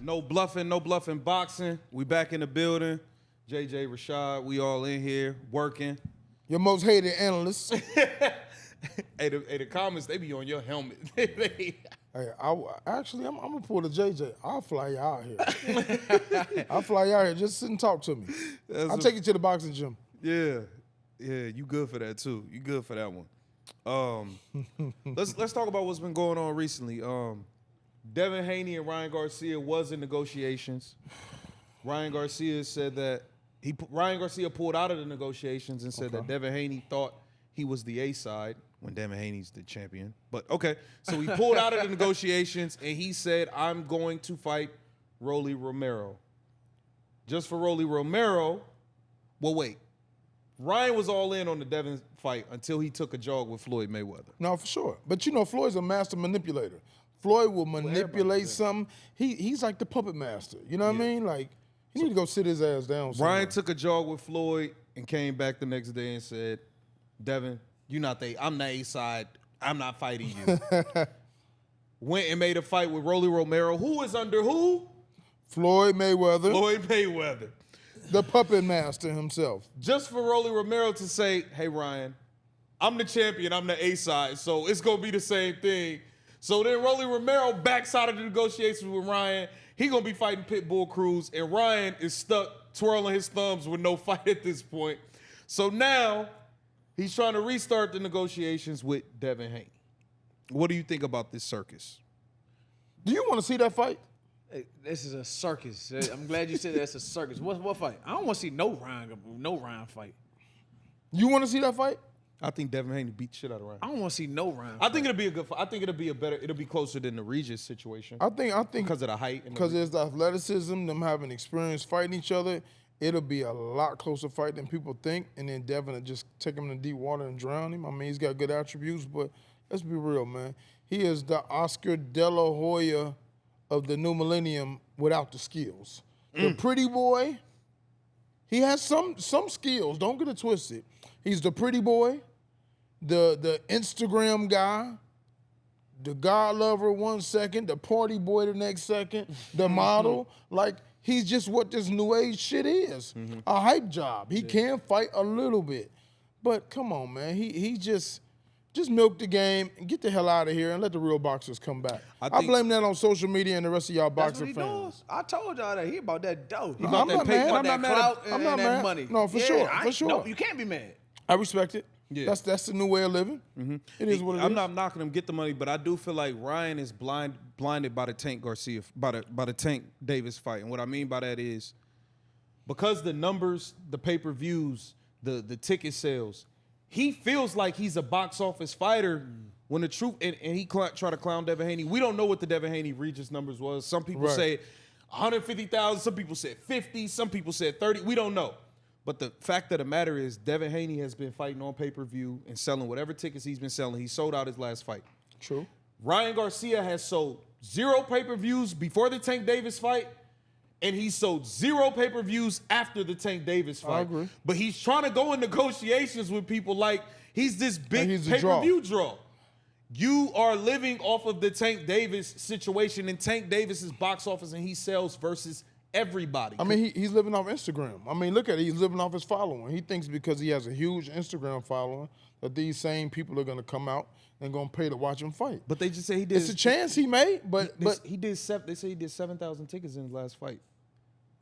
No bluffing boxing. We back in the building. JJ, Rashad, we all in here working. Your most hated analyst. Hey, the comments, they be on your helmet. Hey, I'm gonna pull the JJ. I'll fly you out here. I'll fly you out here. Just sit and talk to me. I'll take you to the boxing gym. Yeah, you good for that too. You good for that one. Let's talk about what's been going on recently. Devin Haney and Ryan Garcia was in negotiations. Ryan Garcia said that Ryan Garcia pulled out of the negotiations and said that Devin Haney thought he was the A side when Devin Haney's the champion. But okay, so he pulled out of the negotiations and he said, "I'm going to fight Rolly Romero." Just for Rolly Romero. Well, wait. Ryan was all in on the Devin fight until he took a jog with Floyd Mayweather. No, for sure. But you know, Floyd's a master manipulator. Floyd will manipulate something. He's like the puppet master. You know what I mean? Like, he need to go sit his ass down somewhere. Ryan took a jog with Floyd and came back the next day and said, "Devin, I'm the A side. I'm not fighting you." Went and made a fight with Rolly Romero, who is under who? Floyd Mayweather. Floyd Mayweather. The puppet master himself. Just for Rolly Romero to say, "Hey, Ryan, I'm the champion. I'm the A side, so it's going to be the same thing." So then Rolly Romero backs out of the negotiations with Ryan. He going to be fighting Pitbull Cruz, and Ryan is stuck twirling his thumbs with no fight at this point. So now he's trying to restart the negotiations with Devin Haney. What do you think about this circus? Do you want to see that fight? Hey, this is a circus. I'm glad you said that's a circus. What fight? I don't want to see no Ryan fight. You want to see that fight? I think Devin Haney beat the shit out of Ryan. I don't want to see no Ryan. I think it'll be a good fight. I think it'll be closer than the Regis situation. I think because of the height. Because there's the athleticism, them having experience fighting each other. It'll be a lot closer fight than people think. And then Devin will just take him in the deep water and drown him. I mean, he's got good attributes, but let's be real, man. He is the Oscar De La Hoya of the new millennium without the skills. The pretty boy, he has some skills. Don't get it twisted. He's the pretty boy, the Instagram guy, the God lover 1 second, the party boy the next second, the model. Like, he's just what this new age shit is. A hype job. He can fight a little bit. But come on, man. He just milk the game and get the hell out of here and let the real boxers come back. I blame that on social media and the rest of y'all boxing fans. Does. I told y'all that he about that dough. He I'm about not that mad. paper, I'm that clout, and that money. No, for sure. For sure. No, you can't be mad. I respect it. Yeah. That's the new way of living. It is what it is. I'm not knocking him get the money, but I do feel like Ryan is blinded by the Tank Garcia, by the Tank Davis fight. And what I mean by that is because the numbers, the pay-per-views, the ticket sales, he feels like he's a box office fighter when the truth, and he try to clown Devin Haney. We don't know what the Devin Haney Regis numbers was. Some people say 150,000, some people said 50, some people said 30. We don't know. But the fact of the matter is Devin Haney has been fighting on pay-per-view and selling whatever tickets he's been selling. He sold out his last fight. True. Ryan Garcia has sold 0 pay-per-views before the Tank Davis fight, and he sold 0 pay-per-views after the Tank Davis fight. I agree. But he's trying to go in negotiations with people like he's this big pay-per-view draw. You are living off of the Tank Davis situation, and Tank Davis is box office, and he sells versus everybody. I mean, he's living off Instagram. I mean, look at it. He's living off his following. He thinks because he has a huge Instagram following that these same people are going to come out and going to pay to watch him fight. But they just say he did. It's a chance he made, but he did. They say he did 7,000 tickets in his last fight.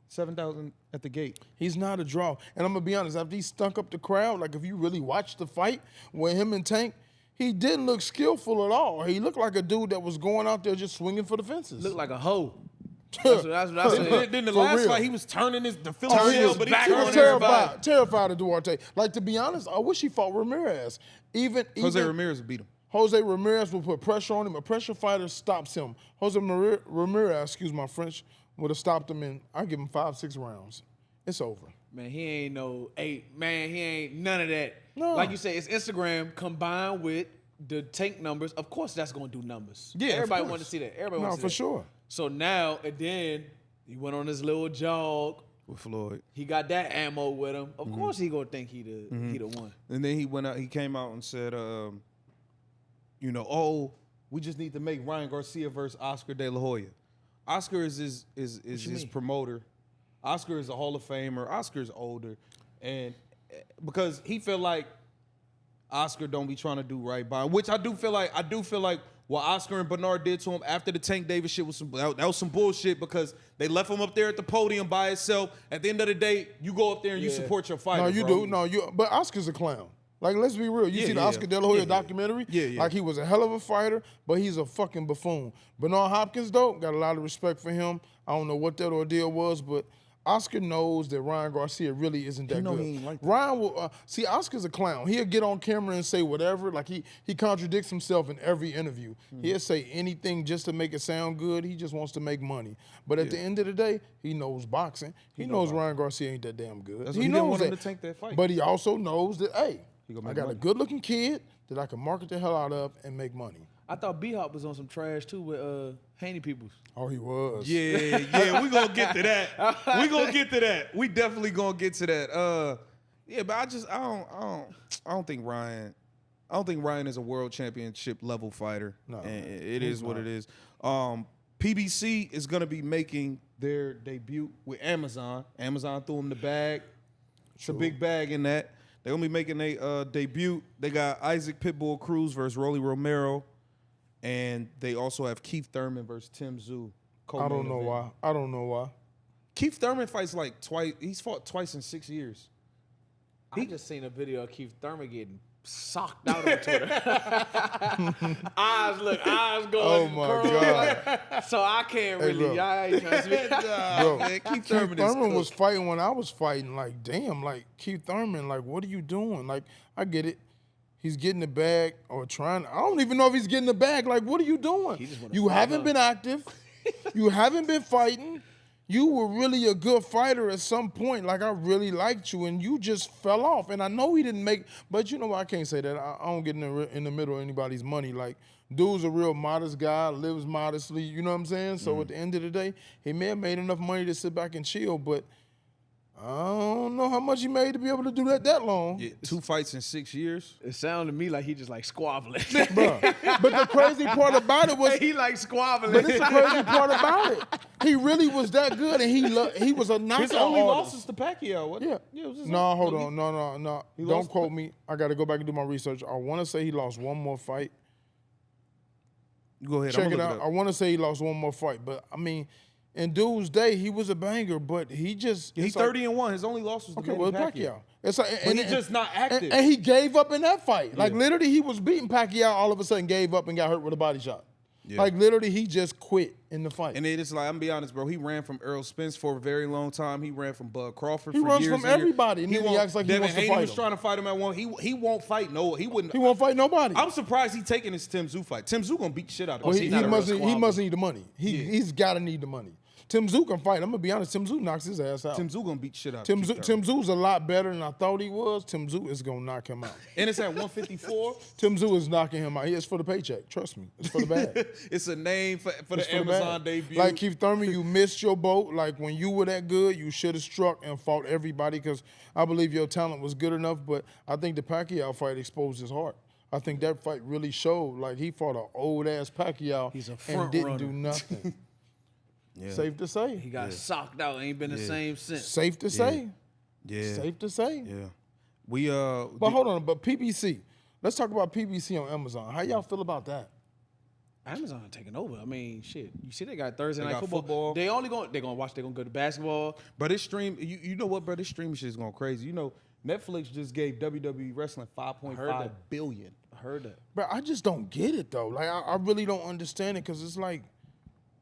7,000 at the gate. He's not a draw. And I'm going to be honest, after he stunk up the crowd, like if you really watched the fight with him and Tank, he didn't look skillful at all. He looked like a dude that was going out there just swinging for the fences. Looked like a hoe. That's what I said. Then the last fight, he was turning the Phillies but he was terrified of Duarte. Like, to be honest, I wish he fought Ramirez. Jose Ramirez beat him. Jose Ramirez will put pressure on him. A pressure fighter stops him. Jose Ramirez, excuse my French, would have stopped him in, I give him 5-6 rounds. It's over. Man, he ain't no 8. Man, he ain't none of that. No. Like you say, it's Instagram combined with the Tank numbers. Of course, that's going to do numbers. Yeah, everybody want to see that. Everybody want to see for that. Sure. So now, and then he went on his little jog with Floyd. He got that ammo with him. Of course, he gonna think he the one. And then he went out. He came out and said, "Oh, we just need to make Ryan Garcia versus Oscar De La Hoya." Oscar is his promoter. Oscar is a Hall of Famer. Oscar is older, and because he feel like Oscar don't be trying to do right by him, which I do feel like what Oscar and Bernard did to him after the Tank Davis shit was that was some bullshit because they left him up there at the podium by himself. At the end of the day, you go up there and you support your fighter. No, you bro. do. No, but Oscar's a clown. Like, let's be real. You see the Oscar De La Hoya documentary? Yeah. Like, he was a hell of a fighter, but he's a fucking buffoon. Bernard Hopkins, though, got a lot of respect for him. I don't know what that ordeal was, but Oscar knows that Ryan Garcia really isn't that good. He ain't like that. Ryan will see. Oscar's a clown. He'll get on camera and say whatever. Like he contradicts himself in every interview. He'll say anything just to make it sound good. He just wants to make money. But at the end of the day, he knows boxing. He knows Ryan Garcia ain't that damn good. That's He he knows didn't want that. him to take that fight. But he also knows that hey, gonna I make got money. a good-looking kid that I can market the hell out of and make money. I thought B-Hop was on some trash too with Haney peoples. Oh, he was. Yeah, we gonna get to that. We definitely gonna get to that. But I don't think Ryan is a world championship level fighter. No, and it is what it is. PBC is gonna be making their debut with Amazon. Amazon threw them the bag. It's a big bag in that. They're gonna be making a debut. They got Isaac Pitbull Cruz versus Rolly Romero. And they also have Keith Thurman versus Tim Tszyu. I don't know why. Keith Thurman fights like twice. He's fought twice in 6 years. I just seen a video of Keith Thurman getting socked out on Twitter. eyes going. Oh my God. So I can't really. I ain't trying to speak. Bro, man, Keith Thurman was fighting when I was fighting. Like, damn, like Keith Thurman, like, what are you doing? Like, I get it. He's getting the bag or trying. I don't even know if he's getting the bag. Like, what are you doing? You haven't been active. You haven't been fighting. You were really a good fighter at some point. Like, I really liked you, and you just fell off. And I know he didn't make, but you know what? I can't say that. I don't get in the middle of anybody's money. Like, dude's a real modest guy, lives modestly. You know what I'm saying? So at the end of the day, he may have made enough money to sit back and chill, but I don't know how much he made to be able to do that long. Yeah, 2 fights in 6 years. It sounded to me like he just like squabbling. Bruh. But the crazy part about it was he like squabbling. But it's the crazy part about it. He really was that good, and he was a knockout His only artist. loss is to Pacquiao. What? Yeah. It was his No, own- hold on. No. Don't lost- quote me. I got to go back and do my research. I want to say he lost one more fight. Go ahead. Check I'm it gonna out. look I want to say he lost one more fight, but I mean, in dude's day, he was a banger, but he just He's it's like- 30-1. His only loss was to Okay, Manny well, Pacquiao. Pacquiao. It's like, But he's just not active. And he gave up in that fight. Like, literally, he was beating Pacquiao, all of a sudden gave up and got hurt with a body shot. Yeah. Like, literally, he just quit in the fight. And it's like, I'm gonna be honest, bro. He ran from Earl Spence for a very long time. He ran from Bud Crawford He for runs years. from and years. everybody, and then he won't- acts like he Devin wants to Haney fight was him. trying to fight him at one. He won't fight. No, he wouldn't. He won't fight nobody. I'm surprised he taking his Tim Tszyu fight. Tim Tszyu gonna beat shit out of Well, him. he not a real must squabbler. need the money. He's got to need the money. Tim Tszyu can fight. I'm gonna be honest. Tim Tszyu knocks his ass out. Tim Tszyu gonna beat shit out. Tim of Keith Tszyu, Tim Tszyu's a lot better than I thought he was. Tim Tszyu is gonna knock him out. And it's at 154. Tim Tszyu is knocking him out. It's for the paycheck. Trust me. It's for the bag. It's a name for It's the for the Amazon bag. debut. Like Keith Thurman, you missed your boat. Like when you were that good, you should have struck and fought everybody because I believe your talent was good enough. But I think the Pacquiao fight exposed his heart. I think that fight really showed. Like he fought an old ass Pacquiao He's a and front didn't runner. do nothing. Yeah. Safe to say. He got socked out. Ain't been the same since. Safe to say. Yeah. Safe to say. Yeah. We But hold on, but PBC. Let's talk about PBC on Amazon. How y'all feel about that? Amazon taking over. I mean, shit. You see, they got Thursday They night got football. football. They're gonna watch. They're gonna go to basketball. But this stream, you know what, bro? This streaming shit is going crazy. You know, Netflix just gave WWE Wrestling $5.5 billion. I heard that. But I just don't get it though. Like I really don't understand it because it's like,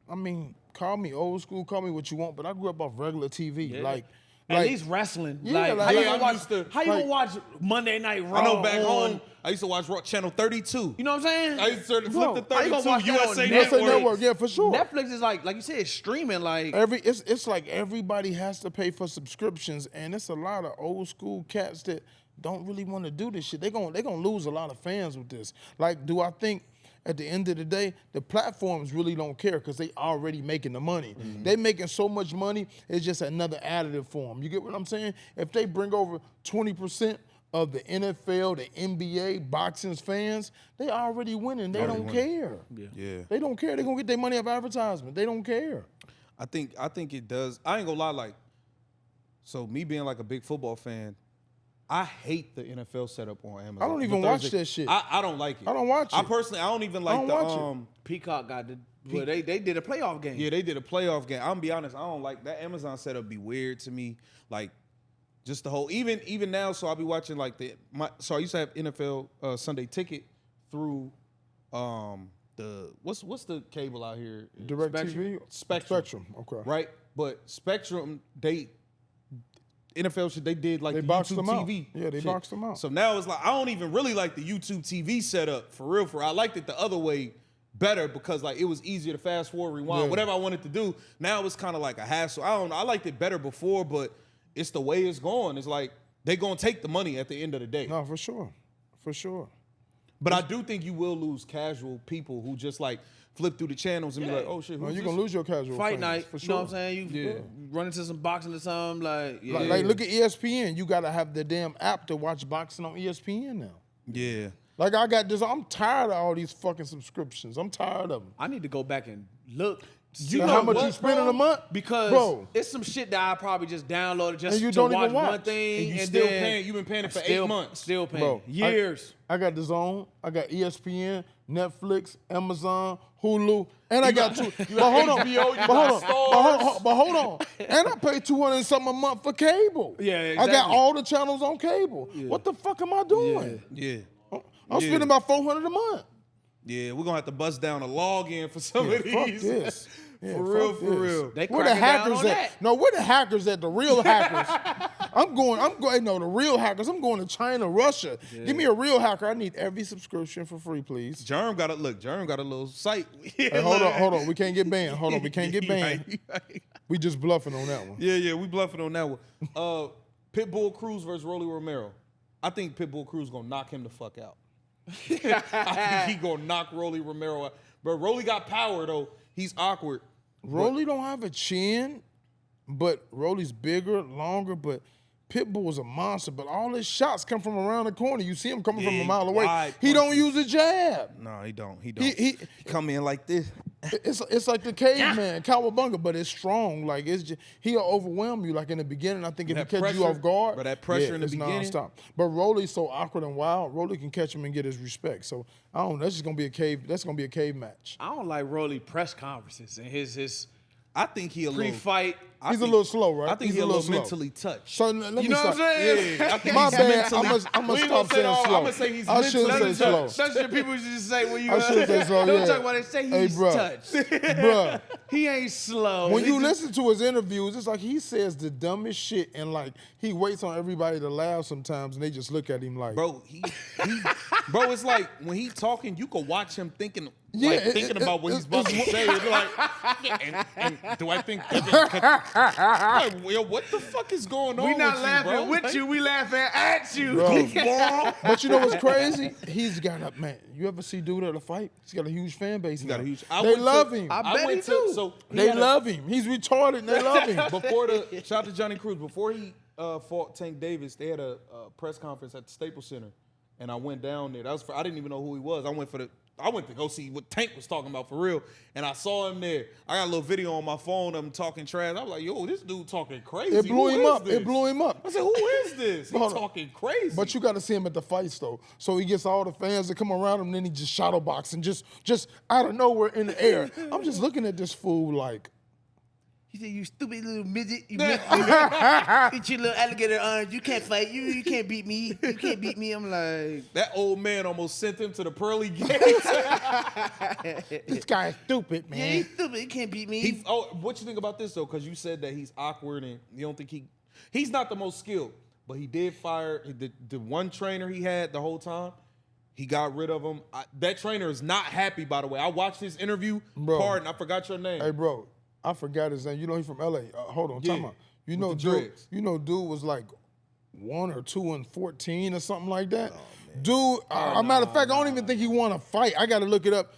I mean, call me old school, call me what you want, but I grew up off regular TV. Yeah. Like, At least wrestling. Yeah, like, like- how you Yeah, gonna I'm watch? used to- How you gonna watch Monday Night Raw? I know back on- home, I used to watch Channel 32. You know what I'm saying? I used to flip Bro, the how you gonna 32 watch that on USA USA Network. Network, yeah, for sure. Netflix is like you said, it's streaming. Like It's like everybody has to pay for subscriptions, and it's a lot of old school cats that don't really want to do this shit. They're gonna lose a lot of fans with this. Like, do I think at the end of the day, the platforms really don't care because they already making the money. They making so much money, it's just another additive for them. You get what I'm saying? If they bring over 20% of the NFL, the NBA, boxing fans, they already winning. They don't care. Yeah. They don't care. They're going to get their money off advertisement. They don't care. I think it does. I ain't gonna lie, like, so me being like a big football fan, I hate the NFL setup on Amazon. I don't even watch that shit. I don't like it. I don't watch it. I personally, I don't even like Peacock got the. Well, they did a playoff game. Yeah, they did a playoff game. I'm gonna be honest, I don't like that Amazon setup. Be weird to me, like just the whole. Even now, so I'll be watching like so I used to have NFL Sunday Ticket through the what's the cable out here? DirecTV? Spectrum. Okay. Right, but Spectrum NFL shit, they did like They the boxed YouTube them out. TV. Yeah, they shit. boxed them out. So now it's like I don't even really like the YouTube TV setup for real. I liked it the other way better because like it was easier to fast forward, rewind, whatever I wanted to do. Now it's kind of like a hassle. I don't know. I liked it better before, but it's the way it's going. It's like they gonna take the money at the end of the day. No, for sure. For sure. But I do think you will lose casual people who just like flip through the channels and be like, oh shit, No, who's you're this? going to lose your casual Fight fans, night, for you sure. know what I'm saying? You run into some boxing or something, like, yeah. Like, look at ESPN. You got to have the damn app to watch boxing on ESPN now. Yeah. Like, I got this. I'm tired of all these fucking subscriptions. I'm tired of them. I need to go back and look. You know how much you spend in a month? Because Bro. it's some shit that I probably just downloaded just And you to don't watch even watch. one thing. And you and still then paying. You've been paying it for still, 8 months. Still paying. Bro, Years. I got DAZN. I got ESPN, Netflix, Amazon, Hulu, and I got two. But hold on. But hold on. And I pay $200 and something a month for cable. Yeah, I exactly. got all the channels on cable. What the fuck am I doing? Yeah. I'm spending about $400 a month. Yeah, we're gonna have to bust down a login for some of Fuck these. this. Yeah, For real, fuck for this. real. They Where the cracking down hackers on at? that. No, where the hackers at? The real hackers. I'm going, no, the real hackers. I'm going to China, Russia. Give me a real hacker. I need every subscription for free, please. Germ got a little site. Hey, hold on. We can't get banned. Hold on, we can't get banned. We just bluffing on that one. Yeah, we bluffing on that one. Pitbull Cruz versus Rolly Romero. I think Pitbull Cruz gonna knock him the fuck out. I think he gonna knock Rolly Romero out. But Rolly got power though. He's awkward. Rolly don't have a chin, but Rolly's bigger, longer, but Pitbull is a monster, but all his shots come from around the corner. You see him coming from a mile away. wide He don't punches. use a jab. No, he don't. He come in like this. It's like the caveman, cowabunga, but it's strong. Like it's just he'll overwhelm you. Like in the beginning, I think if he That catches you pressure- off guard, but that pressure in the it's beginning- nonstop. But Rolly's so awkward and wild. Rolly can catch him and get his respect. So I don't know. That's just gonna be a cave. That's gonna be a cave match. I don't like Rolly press conferences and his I think he a little. pre-fight. He's a little slow, right? I think He's he's a little slow. mentally touched. So let me You know stop. what I'm saying? Yeah, I think My he's bad. mentally. I'm gonna We ain't stop say saying all- slow. I'ma say he's I shouldn't mentally say slow. Such shit people just say when you. I should say slow. Don't yeah. talk about it. Say Hey, he's bruh. touched. Bruh. He ain't slow. When He you just- listen to his interviews, it's like he says the dumbest shit, and like he waits on everybody to laugh sometimes, and they just look at him like, Bro, bro, it's like when he talking, you can watch him thinking, Yeah, thinking about what he's about to say. It's like, and do I think? Like, yo, what the fuck is going on? we not with laughing you, bro? with you. We laughing at you. Bro. But you know what's crazy? He's got a man. You ever see dude at a fight? He's got a huge fan base. He got now. a huge. They love him. I bet he do. So he They had a- love him. He's retarded. And they love him. before the shout out to Johnny Cruz. Before he fought Tank Davis, they had a press conference at the Staples Center, and I went down there. That was I didn't even know who he was. I went to go see what Tank was talking about for real, and I saw him there. I got a little video on my phone of him talking trash. I was like, yo, this dude talking crazy. It blew Who him is up. this? It blew him up. I said, who is this? He Hold on. talking crazy. But you got to see him at the fights though. So he gets all the fans that come around him, and then he just shadow boxing, just out of nowhere in the air. I'm just looking at this fool like. He said, "You stupid little midget. You eat your little alligator arms. You can't fight. You can't beat me. You can't beat me." I'm like, that old man almost sent him to the pearly gates. This guy is stupid, man. "Yeah, he's stupid. He can't beat me." What you think about this though? Because you said that he's awkward and you don't think he's not the most skilled, but he did fire the one trainer he had the whole time. He got rid of him. That trainer is not happy, by the way. I watched his interview. Bro. Pardon, I forgot your name. Hey, bro, I forgot his name. You know he's from LA. Hold on, Yeah, time out. You with know, the dude. dreads. You know, dude was like 1 or 2 and 14 or something like that. Dude, matter of fact, I don't even think he won a fight. I got to look it up.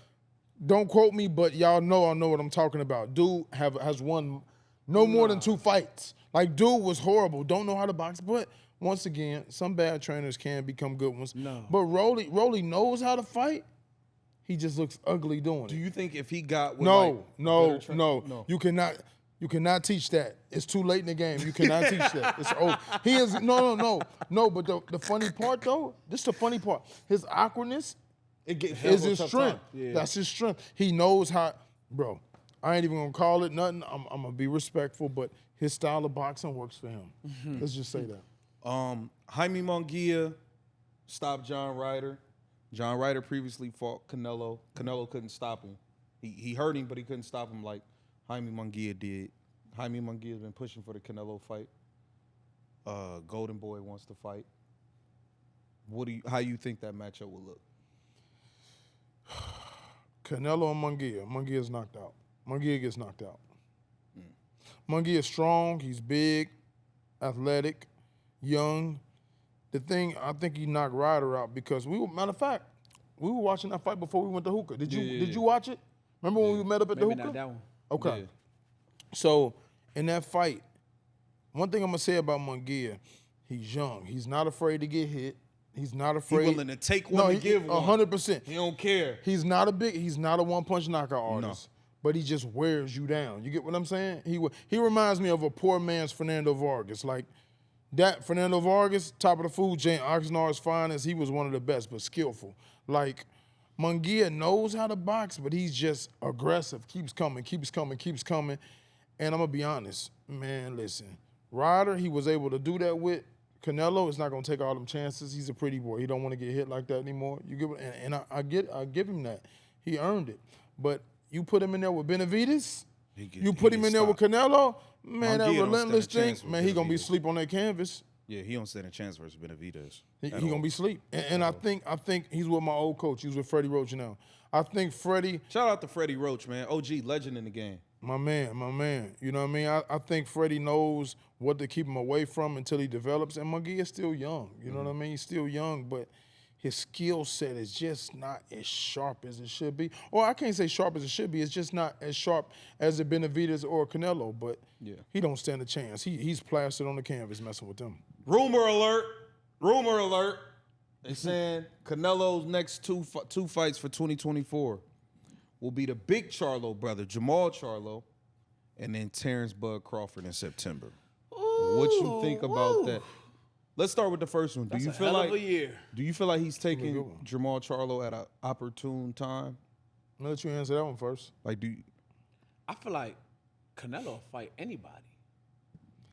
Don't quote me, but y'all know I know what I'm talking about. Dude has won no more than 2 fights. Like, dude was horrible. Don't know how to box, but once again, some bad trainers can become good ones. No. But Rolly knows how to fight. He just looks ugly doing Do it. you think if he got with No. no. You cannot teach that. It's too late in the game. You cannot teach that. It's old. He is no. But the funny part though, this is the funny part. His awkwardness is his strength. Yeah. That's his strength. He knows how, bro. I ain't even gonna call it nothing. I'm gonna be respectful, but his style of boxing works for him. Let's just say that. Jaime Munguia stopped John Ryder. John Ryder previously fought Canelo. Canelo couldn't stop him. He hurt him, but he couldn't stop him like Jaime Munguia did. Jaime Munguia's been pushing for the Canelo fight. Golden Boy wants to fight. How you think that matchup will look? Canelo and Munguia. Munguia's knocked out. Munguia gets knocked out. Munguia's strong. He's big, athletic, young. The thing, I think he knocked Ryder out because matter of fact, we were watching that fight before we went to hookah. Did you watch it? Remember when we met up at the Maybe hookah? not that one. Okay. Yeah. So in that fight, one thing I'm gonna say about Munguia, he's young. He's not afraid to get hit. He's not afraid. He willing to take one to give one. 100%. He don't care. He's not a one-punch knockout artist, but he just wears you down. You get what I'm saying? He reminds me of a poor man's Fernando Vargas. Like that Fernando Vargas, top of the food chain, Oxnard's finest. He was one of the best, but skillful. Like Munguia knows how to box, but he's just aggressive. Keeps coming. And I'm gonna be honest, man. Listen, Ryder, he was able to do that with. Canelo is not gonna take all them chances. He's a pretty boy. He don't want to get hit like that anymore. You give, and I give him that. He earned it. But you put him in there with Benavidez, you put him in there with Canelo, man, that relentless thing, man, he gonna be asleep on that canvas. Yeah, he don't stand a chance versus Benavidez. He gonna be asleep. And I think he's with my old coach. He's with Freddie Roach now. I think Freddie. Shout out to Freddie Roach, man. OG legend in the game. My man. You know what I mean? I think Freddie knows what to keep him away from until he develops. And Munguia's still young. You know what I mean? He's still young, but his skill set is just not as sharp as it should be. Or I can't say sharp as it should be. It's just not as sharp as a Benavidez or a Canelo. But he don't stand a chance. He's plastered on the canvas messing with them. Rumor alert. They're saying Canelo's next two fights for 2024 will be the big Charlo brother, Jamal Charlo, and then Terrence Bud Crawford in September. What you think about that? Let's start with the first one. Do you feel like he's taking Jamal Charlo at an opportune time? I'll let you answer that one first. I feel like Canelo will fight anybody.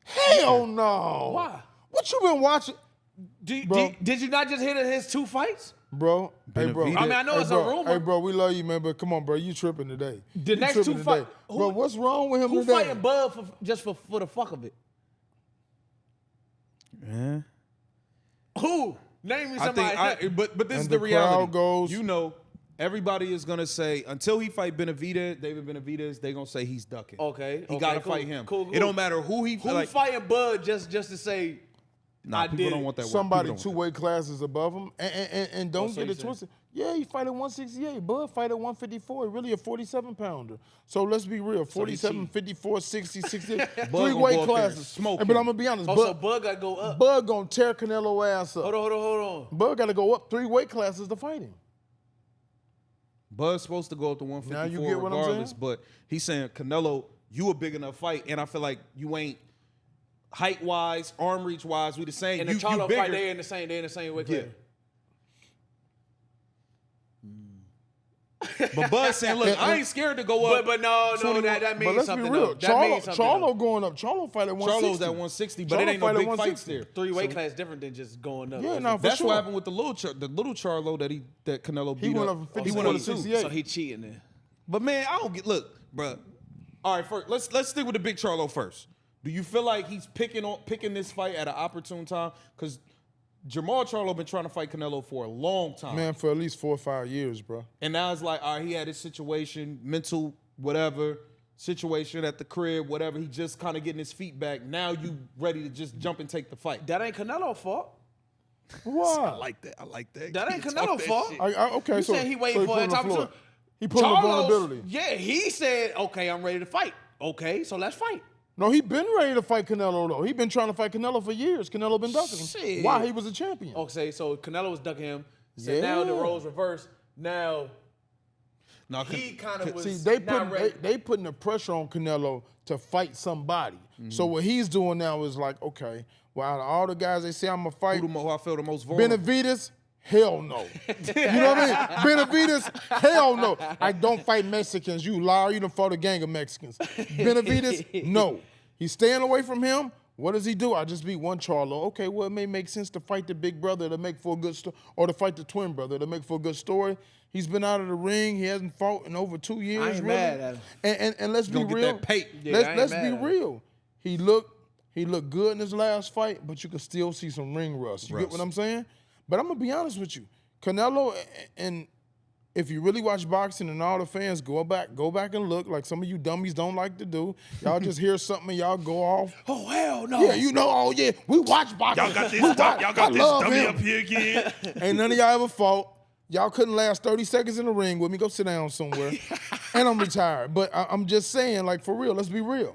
Hell no. Why? What you been watching? Did you not just hit his 2 fights? Bro, hey, bro. Benavidez. I mean, I know it's a rumor. Hey, bro, we love you, man, but come on, bro. You tripping today. The next 2 fights. Bro, what's wrong with him Who today? fighting Bud just for the fuck of it? Yeah. Who? Name me somebody. But this And is the the reality. crowd goes- You know, everybody is gonna say until he fight David Benavidez, they gonna say he's ducking. Okay. He gotta cool, fight him. Cool. It don't matter who he Who like. fighting Bud just to say Nah, I people did don't it. want that word. Somebody People don't 2 want weight classes above him. And don't so get you it saying- twisted. Yeah, he fight at 168. Bud fight at 154. Really a 47-pounder. So let's be real. 47, 54, 60, 60. gonna 3 go weight up there and classes. smoke But him. I'm going to be honest. so Bud got to go up. Bud going to tear Canelo ass up. Hold on. Bud got to go up 3 weight classes to fight him. Bud's supposed to go up to 154 Now you get what I'm regardless, saying? but he's saying, Canelo, you a big enough fight, and I feel like you ain't height-wise, arm reach-wise, we the same. And you the Charlo bigger. fight, they in the same weight class. But Bud's saying, look, I ain't scared to go up. But no, 21. that But means let's something. be real. Though. That means something. Charlo going up. Charlo fight at 160. Charlo's at 160, but it Charlo ain't no fight at big 160. fights there. 3 weight class different than just going up. Yeah, no, for That's sure. what happened with the little Charlo that Canelo beat He went up. up from He 54 went to up too. 68. So he cheating there. But man, I don't get. Look, bro. All right, first let's stick with the big Charlo first. Do you feel like he's picking this fight at an opportune time? Because Jamal Charlo been trying to fight Canelo for a long time. Man, for at least 4 or 5 years, bro. And now it's like, all right, he had his situation, mental, whatever, situation at the crib, whatever. He just kind of getting his feet back. Now you ready to just jump and take the fight. That ain't Canelo's fault. Why? I like that. That ain't Can't talk Canelo's that fault. shit. Okay, You so saying he so waiting he for put a him on the floor. opportunity. He put him in Charlo's- vulnerability. Yeah, he said, okay, I'm ready to fight. Okay, so let's fight. No, he been ready to fight Canelo, though. He been trying to fight Canelo for years. Canelo been ducking him. Shit. While he was a champion. Okay, so Canelo was ducking him. So Yeah. now the roles reversed. Now No, he kind of was See, not ready. they putting the pressure on Canelo to fight somebody. So what he's doing now is like, okay, well, out of all the guys they say I'm going to fight, who I feel the most vulnerable. Benavidez, hell no. You know what I mean? Benavidez, hell no. I don't fight Mexicans. You liar. You done fought a gang of Mexicans. Benavidez, no. He's staying away from him. What does he do? I just beat one Charlo. Okay, well, it may make sense to fight the big brother to make for a good story, or to fight the twin brother to make for a good story. He's been out of the ring. He hasn't fought in over 2 years. I ain't really. mad at him. And let's be Gonna get real. that pay. Yeah, I ain't Let's mad be at him. real. He looked good in his last fight, but you can still see some ring rust. You get what I'm saying? But I'm gonna be honest with you, Canelo, and if you really watch boxing and all the fans, go back and look, like some of you dummies don't like to do. Y'all just hear something and y'all go off. Oh, hell no. Yeah, you know, oh yeah, we watch boxing. Y'all got this, We dumb, y'all got I this love dummy him. up here again. Ain't none of y'all ever fought. Y'all couldn't last 30 seconds in the ring with me. Go sit down somewhere. And I'm retired. But I'm just saying, like, for real, let's be real.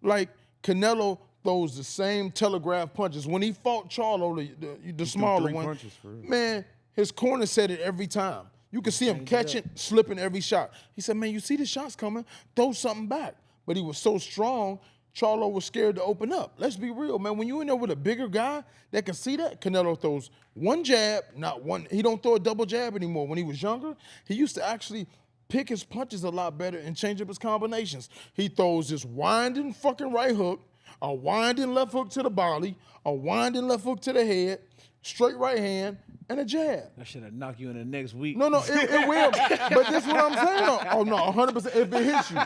Like, Canelo throws the same telegraph punches. When he fought Charlo, the smaller 3 one, punches for real. man, his corner said it every time. You could see him catching, slipping every shot. He said, man, you see the shots coming, throw something back. But he was so strong, Charlo was scared to open up. Let's be real, man. When you in there with a bigger guy that can see that, Canelo throws one jab, not one. He don't throw a double jab anymore. When he was younger, he used to actually pick his punches a lot better and change up his combinations. He throws this winding fucking right hook, a winding left hook to the body, a winding left hook to the head, straight right hand, and a jab. I should have knocked you in the next week. No, it will. But this is what I'm saying, though. Oh, no, 100% if it hits you.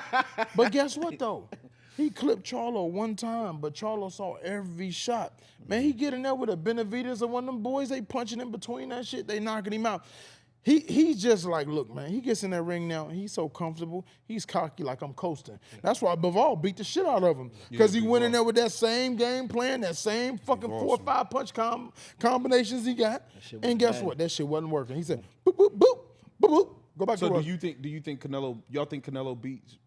But guess what, though? He clipped Charlo one time, but Charlo saw every shot. Man, he get in there with a Benavidez or one of them boys, they punching in between that shit, they knocking him out. He's just like, look, man, he gets in that ring now, he's so comfortable, he's cocky like I'm coasting. That's why Bivol beat the shit out of him. Because he went in there with that same game plan, that same fucking 4 or 5 punch combinations he got. And guess what? That shit wasn't working. He said, boop, boop, boop, boop, boop. Go back to So Russ. do you think Canelo? Y'all think Canelo beats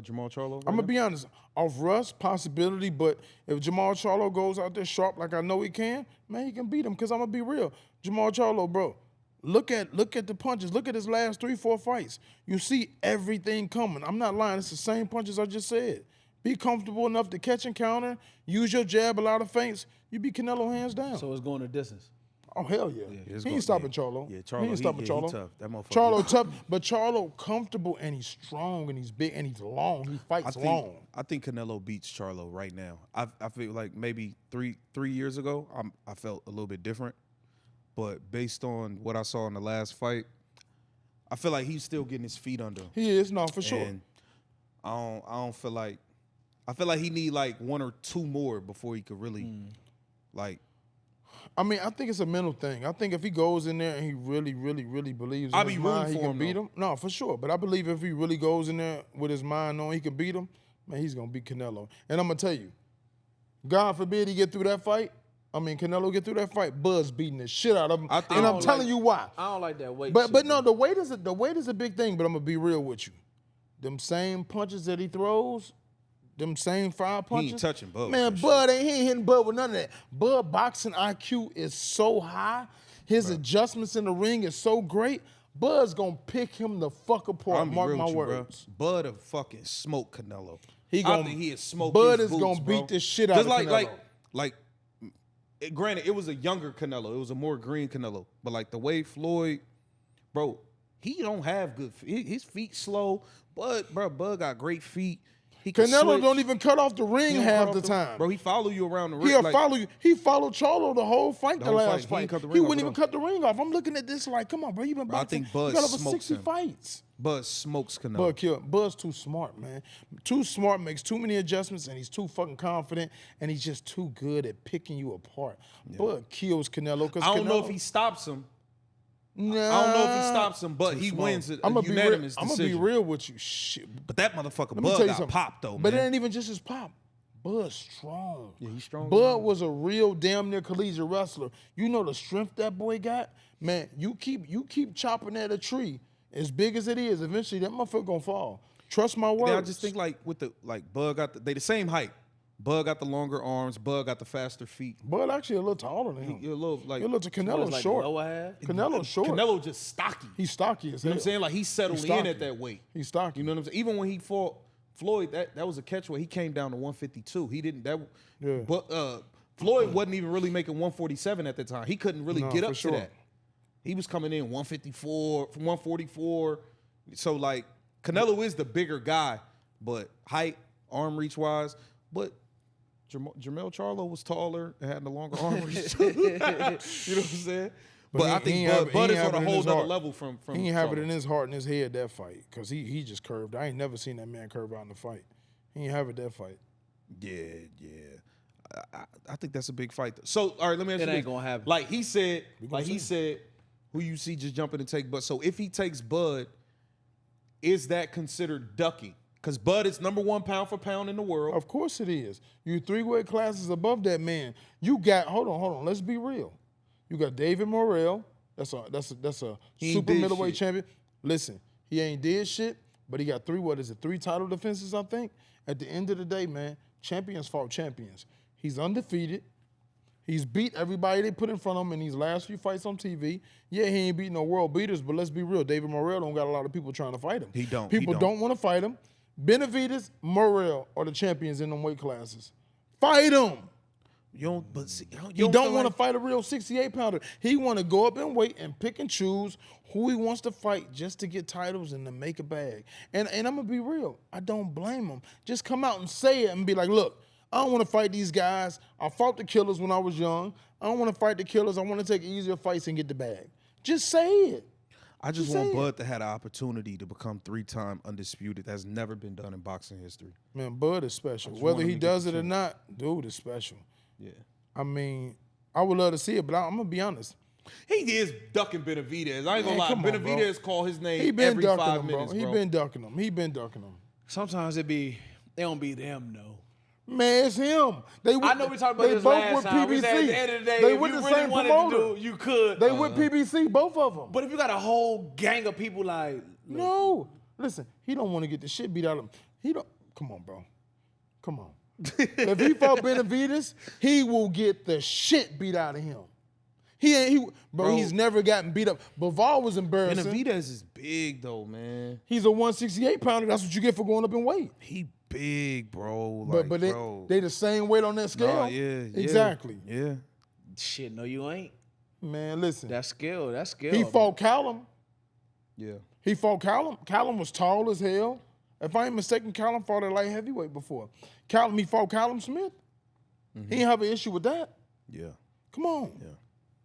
Jamal Charlo? I'm gonna be honest, off Russ, possibility, but if Jamal Charlo goes out there sharp like I know he can, man, he can beat him. Because I'm gonna be real, Jamal Charlo, bro. Look at the punches. Look at his last 3, 4 fights. You see everything coming. I'm not lying. It's the same punches I just said. Be comfortable enough to catch and counter. Use your jab, a lot of feints. You beat Canelo hands down. So it's going the distance. Oh, hell yeah. He ain't stopping Charlo. Yeah, Charlo. He ain't stopping Charlo. He tough. That motherfucker. Charlo tough, but Charlo comfortable and he's strong and he's big and he's long. He fights long. I think Canelo beats Charlo right now. I feel like maybe three years ago, I felt a little bit different. But based on what I saw in the last fight, I feel like he's still getting his feet under him. He is, no, for sure. And I don't feel like he need like 1 or 2 more before he could really like. I mean, I think it's a mental thing. I think if he goes in there and he really, really, really believes in I'll his be mind, rooting he for can him, beat though. him. No, for sure. But I believe if he really goes in there with his mind knowing he can beat him, man, he's gonna beat Canelo. And I'm gonna tell you, God forbid he get through that fight. I mean, Canelo get through that fight, Buzz beating the shit out of him. And I'm telling you why. I don't like that weight. But shit, no, the weight is a big thing. But I'm gonna be real with you. Them same punches that he throws, them same 5 punches. He ain't touching Bud. Man, Bud he ain't hitting Bud with none of that. Bud boxing IQ is so high. His adjustments in the ring is so great. Bud's gonna pick him the fuck apart. I'm Mark real my with you, words. bro. Bud a fucking smoke Canelo. I think he'll smoke Bud his is boots, gonna bro. beat the shit out Just of like Canelo. Granted, it was a younger Canelo. It was a more green Canelo. But like the way Floyd, bro, he don't have good feet. His feet slow. Bud got great feet. He can Canelo switch. don't even cut off the ring He don't half cut the off time. Bro, he follow you around the ring. He'll follow you. He followed Charlo the whole fight, the whole last fight. He fight. ain't cut the He ring off wouldn't at even all. cut the ring off. I'm looking at this like, come on, bro. You been Bro, I boxing. think Bud you got over smokes 60 him. fights. Bud smokes Canelo. Bud kill. Bud's too smart, man. Too smart, makes too many adjustments, and he's too fucking confident, and he's just too good at picking you apart. Bud kills Canelo because I don't know if he stops him. Nah, I don't know if he stops him, but he wins a unanimous I'm decision. gonna be real with you. Shit. But that motherfucker Let me tell Bud you got something. popped though, But it man. ain't even just his pop. Bud's strong. Yeah, he's strong. Bud was a real damn near collegiate wrestler. You know the strength that boy got? Man, you keep chopping at a tree, as big as it is, eventually that motherfucker gonna fall. Trust my words. Yeah, I just think like with Bud got they the same height, Bud got the longer arms. Bud got the faster feet. Bud actually a little taller than him. You're a little like He looks Canelo's like short. lower half? Canelo's short. Canelo just stocky. He's stocky as You know hell. what I'm saying? Like he settled He's in stocky. at that weight. He's stocky. You know what I'm saying? Even when he fought Floyd, that was a catchweight. He came down to 152. He didn't Yeah. But Floyd wasn't even really making 147 at the time. He couldn't really No, get for up sure. to that. He was coming in 154, 144. So like Canelo is the bigger guy, but height, arm reach wise, but Jermell Charlo was taller and had the longer arm reach too. You know what I'm saying? But I think Bud is on a whole other level from He ain't have it Charlo. in his heart and his head that fight because he just curved. I ain't never seen that man curve out in the fight. He ain't have it that fight. Yeah. I think that's a big fight. So, all right, let me ask you It this. ain't gonna happen. Like he said, see. who you see just jumping to take Bud. So if he takes Bud, is that considered ducking? Because Bud is #1 pound for pound in the world. Of course it is. You 3 weight classes above that man. You got hold on. Let's be real. You got David Morrell. That's a He ain't super did middleweight shit. champion. Listen, he ain't did shit, but he got 3 title defenses, I think. At the end of the day, man, champions fought champions. He's undefeated. He's beat everybody they put in front of him in these last few fights on TV. Yeah, he ain't beat no world beaters, but let's be real. David Morrell don't got a lot of people trying to fight him. He don't. People don't want to fight him. Benavidez, Morrell are the champions in them weight classes. Fight him. You don't, but see, He don't want to fight a real 68-pounder. He want to go up in weight and pick and choose who he wants to fight just to get titles and to make a bag. And I'm going to be real. I don't blame him. Just come out and say it and be like, look, I don't want to fight these guys. I fought the killers when I was young. I don't want to fight the killers. I want to take easier fights and get the bag. Just say it. I just Just want say it. Bud to have the opportunity to become 3-time undisputed. That's never been done in boxing history. Man, Bud is special. want Whether him he to get does the it or chance. not, dude is special. Yeah. I mean, I would love to see it, but I'm going to be honest. He is ducking Benavidez. I ain't gonna Man, lie. come on, bro. Benavidez call his name He been every ducking 5 him, minutes, bro. bro. He been ducking him. He been ducking him. Sometimes they don't be them though. Man, it's him. I know we talked about they this both last with time. We PBC. said at the end of the day, they if with you the really same wanted promoter. to do, you could. They with PBC, both of them. But if you got a whole gang of people like, No, listen, he don't want to get the shit beat out of him. He don't. Come on, bro. Come on. If he fought Benavidez, he will get the shit beat out of him. Bro, he's never gotten beat up. Bivol was embarrassing. Benavidez is big though, man. He's a 168-pounder. That's what you get for going up in weight. He big, bro. Like, But bro. they the same weight on that scale. Nah, yeah. Exactly. Yeah. shit, no, you ain't. Man, listen. That's skill. That's skill. He fought Callum. Yeah. He fought Callum. Callum was tall as hell. If I ain't mistaken, Callum fought at light heavyweight before. He fought Callum Smith. He didn't have an issue with that. Yeah. Come on. Yeah.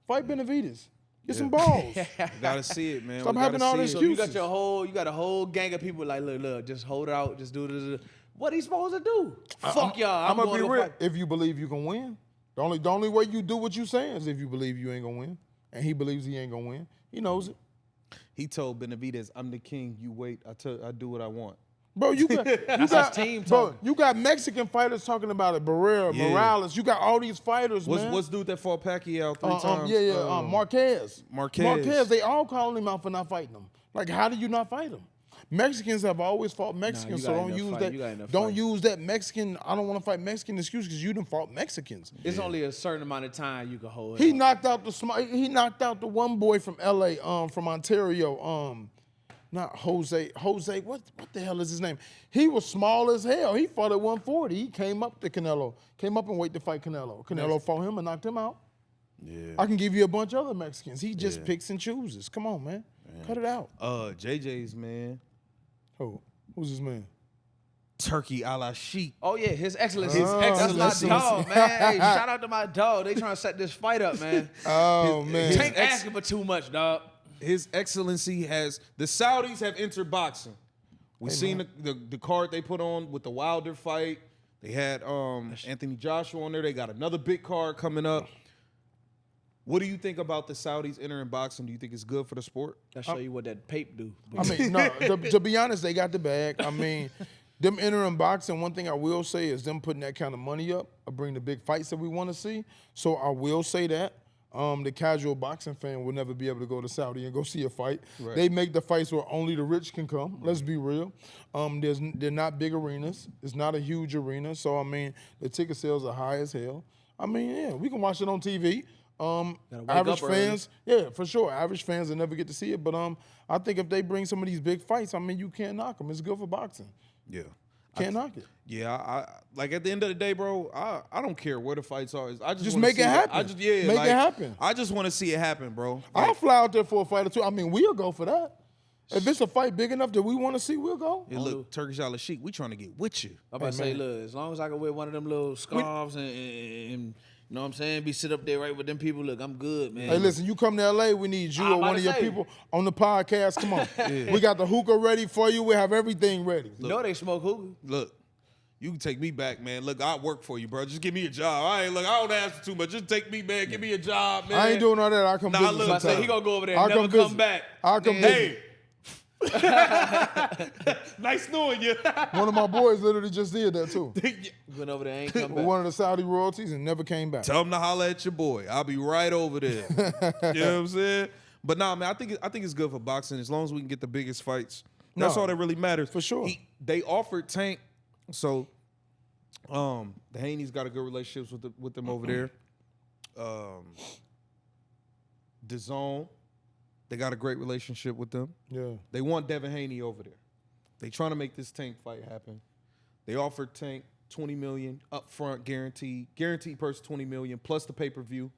Fight Benavidez. Get some balls. You gotta see it, man. Stop We having gotta all see this it. So you got excuses. you got a whole gang of people like, look, just hold it out, just do this. What he supposed to do? Fuck y'all. I'm gonna going be to real. fight. If you believe you can win, the only way you do what you saying is if you believe you ain't gonna win, and he believes he ain't gonna win. He knows it, He told Benavidez, "I'm the king. You wait. I do what I want." bro. You got his team bro. talking. You got Mexican fighters talking about it. Barrera, Yeah. Morales. You got all these fighters, man. What's dude that fought Pacquiao 3 times? Marquez. Marquez. They all calling him out for not fighting him. Like, how do you not fight him? Mexicans have always fought Mexicans, you so got don't enough use fight. that. You got enough Don't fight. use that Mexican. I don't want to fight Mexican excuse because you done fought Mexicans. It's only a certain amount of time you can hold. He it. knocked out he knocked out the one boy from LA, from Ontario, not Jose. Jose, what the hell is his name? He was small as hell. He fought at 140. He came up to Canelo. Came up and wait to fight Canelo. Canelo fought him and knocked him out. Yeah. I can give you a bunch of other Mexicans. He just picks and chooses. Come on, man. Cut it out. JJ's man. Who's his man? Turkey a la Sheik. Oh yeah, His Excellency. His That's Excellency. my dog, man. Hey, shout out to my dog. They trying to set this fight up, man. Oh, man. Tank asking for too much, dog. His Excellency has the Saudis have entered boxing. We seen the card they put on with the Wilder fight. They had Anthony Joshua on there. They got another big card coming up. What do you think about the Saudis entering boxing? Do you think it's good for the sport? I'll show you what that pape do. I mean, no, to be honest, they got the bag. I mean, them entering boxing, one thing I will say is them putting that kind of money up will bring the big fights that we want to see. So I will say that. The casual boxing fan will never be able to go to Saudi and go see a fight. Right. They make the fights where only the rich can come. Let's be real. They're not big arenas. It's not a huge arena. So, I mean, the ticket sales are high as hell. I mean, yeah, we can watch it on TV. Average fans, yeah, for sure. Average fans will never get to see it. But I think if they bring some of these big fights, I mean, you can't knock them. It's good for boxing. Yeah. Can't knock it. Yeah, I like at the end of the day, bro, I don't care where the fights are. I just make it happen. Make it happen. I just want to see it happen, bro. I'll fly out there for a fight or two. I mean, we'll go for that. If it's a fight big enough that we want to see, we'll go. Yeah, look, Turkish Al Sheik, we trying to get with you. I'm about to say, look, as long as I can wear one of them little scarves and you know what I'm saying, be sit up there right with them people, look, I'm good, man. Hey, listen, you come to L.A., we need you or one of your people on the podcast. Come on. We got the hookah ready for you. We have everything ready. You know they smoke hookah. Look, you can take me back, man. Look, I work for you, bro. Just give me a job. I don't ask for too much. Just take me, man. Give me a job, man. I ain't doing all that. I come visit look, sometime. I say he gonna go over there and never come back. I'll come visit. Nice knowing you. One of my boys literally just did that, too. Went over there, ain't come back. One of the Saudi royalties and never came back. Tell him to holler at your boy. I'll be right over there. You know what I'm saying? But nah, man, I think it's good for boxing as long as we can get the biggest fights. That's all that really matters. For sure. They offered Tank, so the Haney's got a good relationships with them over there. DAZN, they got a great relationship with them. Yeah. They want Devin Haney over there. They trying to make this Tank fight happen. They offered Tank $20 million up front, guaranteed purse $20 million plus the pay-per-view.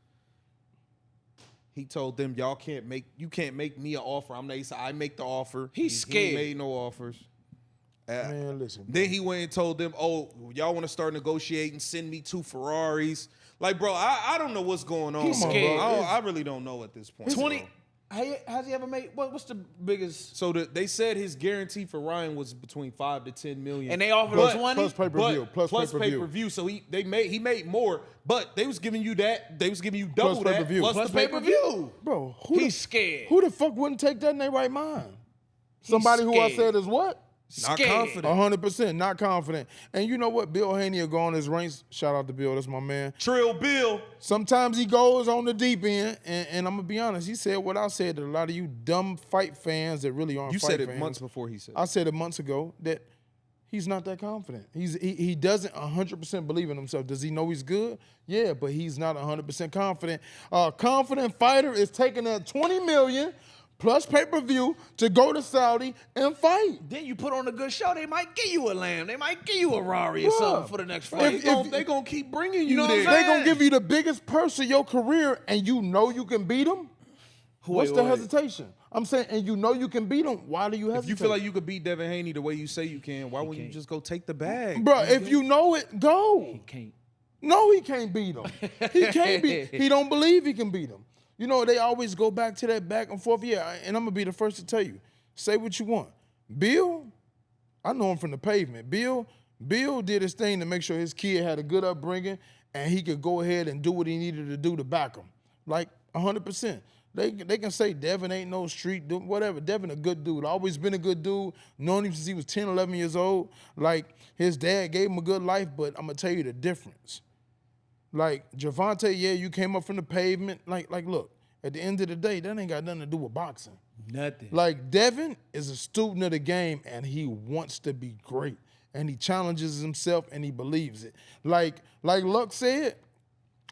He told them, you can't make me an offer. I make the offer. He's scared. He made no offers. Man, listen. Then he went and told them, y'all want to start negotiating, send me 2 Ferraris. Like, bro, I don't know what's going on. He's bro. scared. I really don't know at this point. 20. Has he ever made, what's the biggest? So they said his guarantee for Ryan was between $5 to $10 million. And they offered him 20? Plus pay-per-view. Plus pay-per-view. So he made more, but they was giving you that. They was giving you double Plus that. pay-per-view. Plus the pay-per-view. Bro, He's scared. Who the fuck wouldn't take that in their right mind? Somebody who I scared. said is what? Not Scared. confident. 100% not confident. And you know what? Bill Haney will go on his ranks. Shout out to Bill. That's my man. Trill Bill. Sometimes he goes on the deep end, and I'm going to be honest. He said what I said to a lot of you dumb fight fans that really aren't You fight said it fans. months before he said it. I said it months ago that he's not that confident. He doesn't 100% believe in himself. Does he know he's good? Yeah, but he's not 100% confident. A confident fighter is taking that $20 million plus pay-per-view to go to Saudi and fight. Then you put on a good show, they might give you a lamb. They might give you a Rari or something for the next fight. They gonna keep bringing you know what I'm there. saying? They're going to give you the biggest purse of your career and you know you can beat them? What's the hesitation? I'm saying, and you know you can beat them. Why do you hesitate? If you feel like you could beat Devin Haney the way you say you can, why wouldn't you just go take the bag? Bro, if you know it, go. He can't. No, he can't beat him. He can't beat. He don't believe he can beat him. You know, they always go back to that back and forth. Yeah, and I'm going to be the first to tell you. Say what you want. Bill, I know him from the pavement. Bill did his thing to make sure his kid had a good upbringing and he could go ahead and do what he needed to do to back him. Like, 100%. They can say Devin ain't no street dude, whatever. Devin a good dude. Always been a good dude. Known him since he was 10, 11 years old. Like, his dad gave him a good life, but I'm going to tell you the difference. Like, Javante, yeah, you came up from the pavement. Like, look, at the end of the day, that ain't got nothing to do with boxing. Nothing. Like, Devin is a student of the game, and he wants to be great. And he challenges himself, and he believes it. Like Luck said,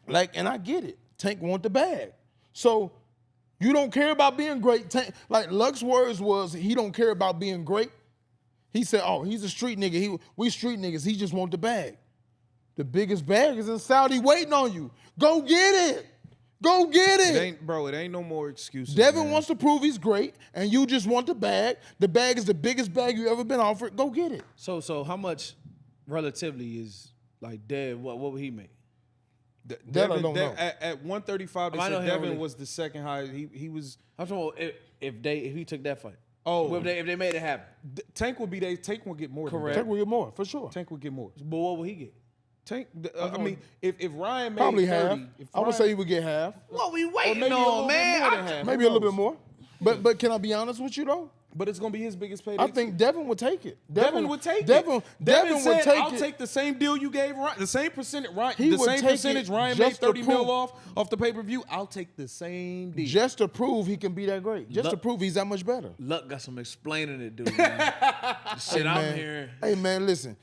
and I get it. Tank want the bag. So, you don't care about being great. Tank, like, Luck's words was he don't care about being great. He said, oh, he's a street nigga. We street niggas. He just want the bag. The biggest bag is in Saudi waiting on you. Go get it. Go get it. It ain't no more excuses. Devin wants to prove he's great, and you just want the bag. The bag is the biggest bag you ever been offered. Go get it. So how much relatively is like Dev? What would he make? That I don't know. At 135, they said Devin was the second highest. He was. I'm talking about if he took that fight. Oh, if they made it happen, Tank would get more. Correct. Tank will get more for sure. Tank would get more. But what would he get? Tank. I mean, if Ryan made Probably 30, half. I would say he would get half. What we waiting maybe on, man? more than half. Maybe a little bit more. But can I be honest with you though? But it's gonna be his biggest payday. I think Devin would take it. Devin would take Devin it. Devin would said, take "I'll it. take the same deal you gave Ryan, the same percentage. Ryan, He the would same take percentage it Ryan made just to 30 mil prove- off the pay-per-view. I'll take the same deal." Just to prove he can be that great. Just to Look- prove he's that much better. Luck got some explaining to do, man. The shit I'm Man. hearing. Hey man, listen.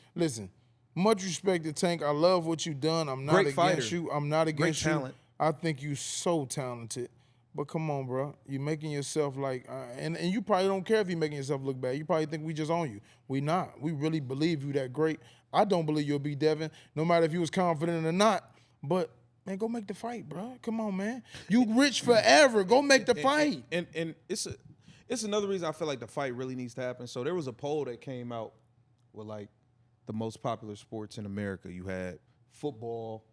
Much respect to Tank. I love what you've done. I'm not Great against fighter. you. I'm not against you. talent. I think you so talented. But come on, bro. You're making yourself like, and you probably don't care if you're making yourself look bad. You probably think we just on you. We not. We really believe you that great. I don't believe you'll beat Devin, no matter if you was confident or not. But man, go make the fight, bro. Come on, man. You rich forever. Go make the fight. And it's another reason I feel like the fight really needs to happen. So there was a poll that came out with like the most popular sports in America. You had football,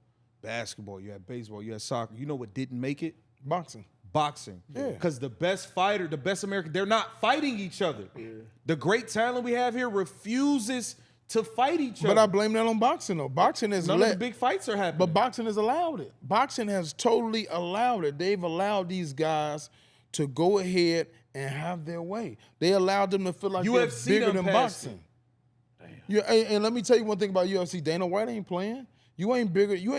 basketball, you had baseball, you had soccer. You know what didn't make it? Boxing. Boxing. Yeah. Because the best fighter, the best American, they're not fighting each other. Yeah. The great talent we have here refuses to fight each other. But I blame that on boxing, though. Boxing is None of the big fights are happening. But boxing has allowed it. Boxing has totally allowed it. They've allowed these guys to go ahead and have their way. They allowed them to feel like they're UFC bigger done than passed boxing. Yeah, and let me tell you one thing about UFC. Dana White ain't playing. You ain't bigger than the You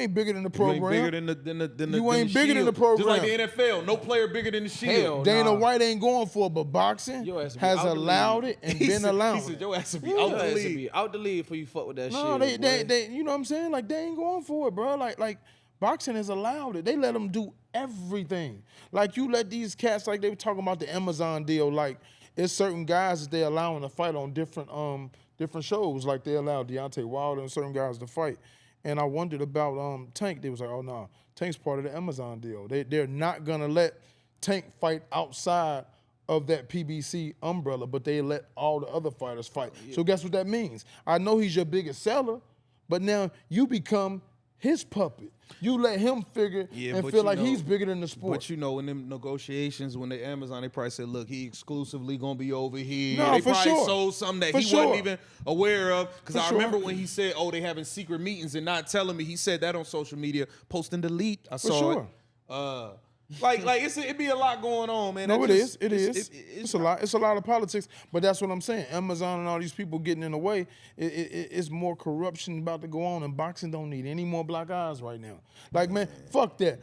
ain't program. bigger than the You ain't bigger than the Shield. Just like program. the NFL, no player bigger than the Shield. Hell Dana nah. White ain't going for it, but boxing Your ass be has out the allowed league. it and been allowed. He said, your ass will be Yeah. out Your the ass league. to be out the league before you fuck with that No, shit. boy. they, you know what I'm saying? Like, they ain't going for it, bro. Like boxing has allowed it. They let them do everything. Like, you let these cats, like they were talking about the Amazon deal, like, it's certain guys that they allowing to fight on different shows. Like, they allowed Deontay Wilder and certain guys to fight. And I wondered about Tank. They was like, oh, no, Tank's part of the Amazon deal. They're not going to let Tank fight outside of that PBC umbrella, but they let all the other fighters fight. So guess what that means? I know he's your biggest seller, but now you become his puppet. You let him figure and but feel you like know- he's bigger than the sport. But you know, in them negotiations, when they Amazon, they probably said, look, he exclusively gonna be over here. No, they for probably sure. sold something that For he sure. wasn't even aware of. Because For I sure. remember when he said, oh, they having secret meetings and not telling me. He said that on social media, post and delete. I saw sure. it. Like it be a lot going on, man. No, That it just- is. It's a lot. It's a lot of politics, but that's what I'm saying. Amazon and all these people getting in the way. It's more corruption about to go on, and boxing don't need any more black eyes right now. Like, man, fuck that.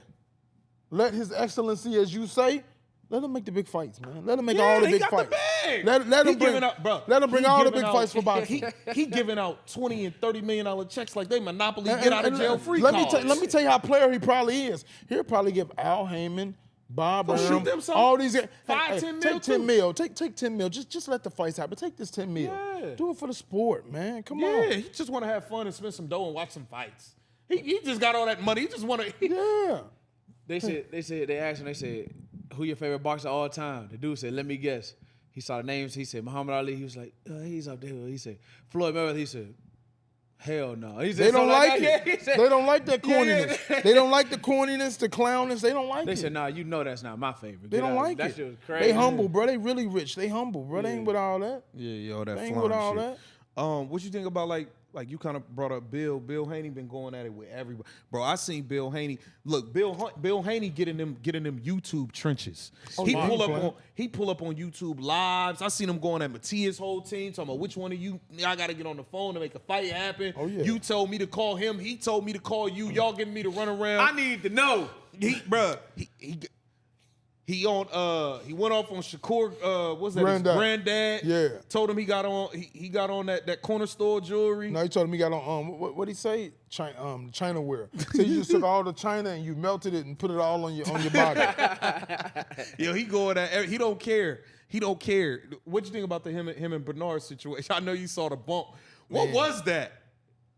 Let His Excellency, as you say, let him make the big fights, man. Let him make all the he big got fights. the bag. Let He him bring, giving out, bro. let him bring he all the giving big out- fights for boxing. He giving out $20 and $30 million checks like they Monopoly And- get out of and jail free let cards. me tell you how player he probably is. He'll probably give Al Heyman, Bob Go shoot Arum, them some all these 10 mil take 10 too. mil. Take 10 mil. Just let the fights happen. Take this 10 mil. Yeah. Do it for the sport, man. Come Yeah, on. he just want to have fun and spend some dough and watch some fights. He just got all that money. He just want to. Yeah. They asked him, they said, who your favorite boxer of all time? The dude said, let me guess. He saw the names. He said, Muhammad Ali. He was like, he's up there. He said, Floyd Mayweather. He said, hell no. He said, They don't something like that. it. Yeah, he said- They don't like that Yeah, yeah. corniness. They don't like the corniness, the clownness. They don't like They it. said, nah, you know that's not my favorite. They Get don't out. like That it. shit was crazy. They humble, bro. They really rich. They humble, bro. They ain't with all that. Yeah, yo, that They ain't flying with all shit. that. What you think about like you kind of brought up Bill Haney been going at it with everybody. Bro, I seen Bill Haney. Look, Bill Haney getting them YouTube trenches. He wow. pull up on YouTube lives. I seen him going at Matias' whole team, talking about which one of you I gotta get on the phone to make a fight happen. Oh, yeah. You told me to call him. He told me to call you. Y'all getting me to run around. I need to know. He went off on Shakur, what's that? Granddad. His granddad. Yeah. Told him he got on that corner store jewelry. No, he told me he got on what he say? China wear. So you just took all the China and you melted it and put it all on your body. Yo, he going at he don't care. He don't care. What you think about the him and Bernard situation? I know you saw the bump. What was that?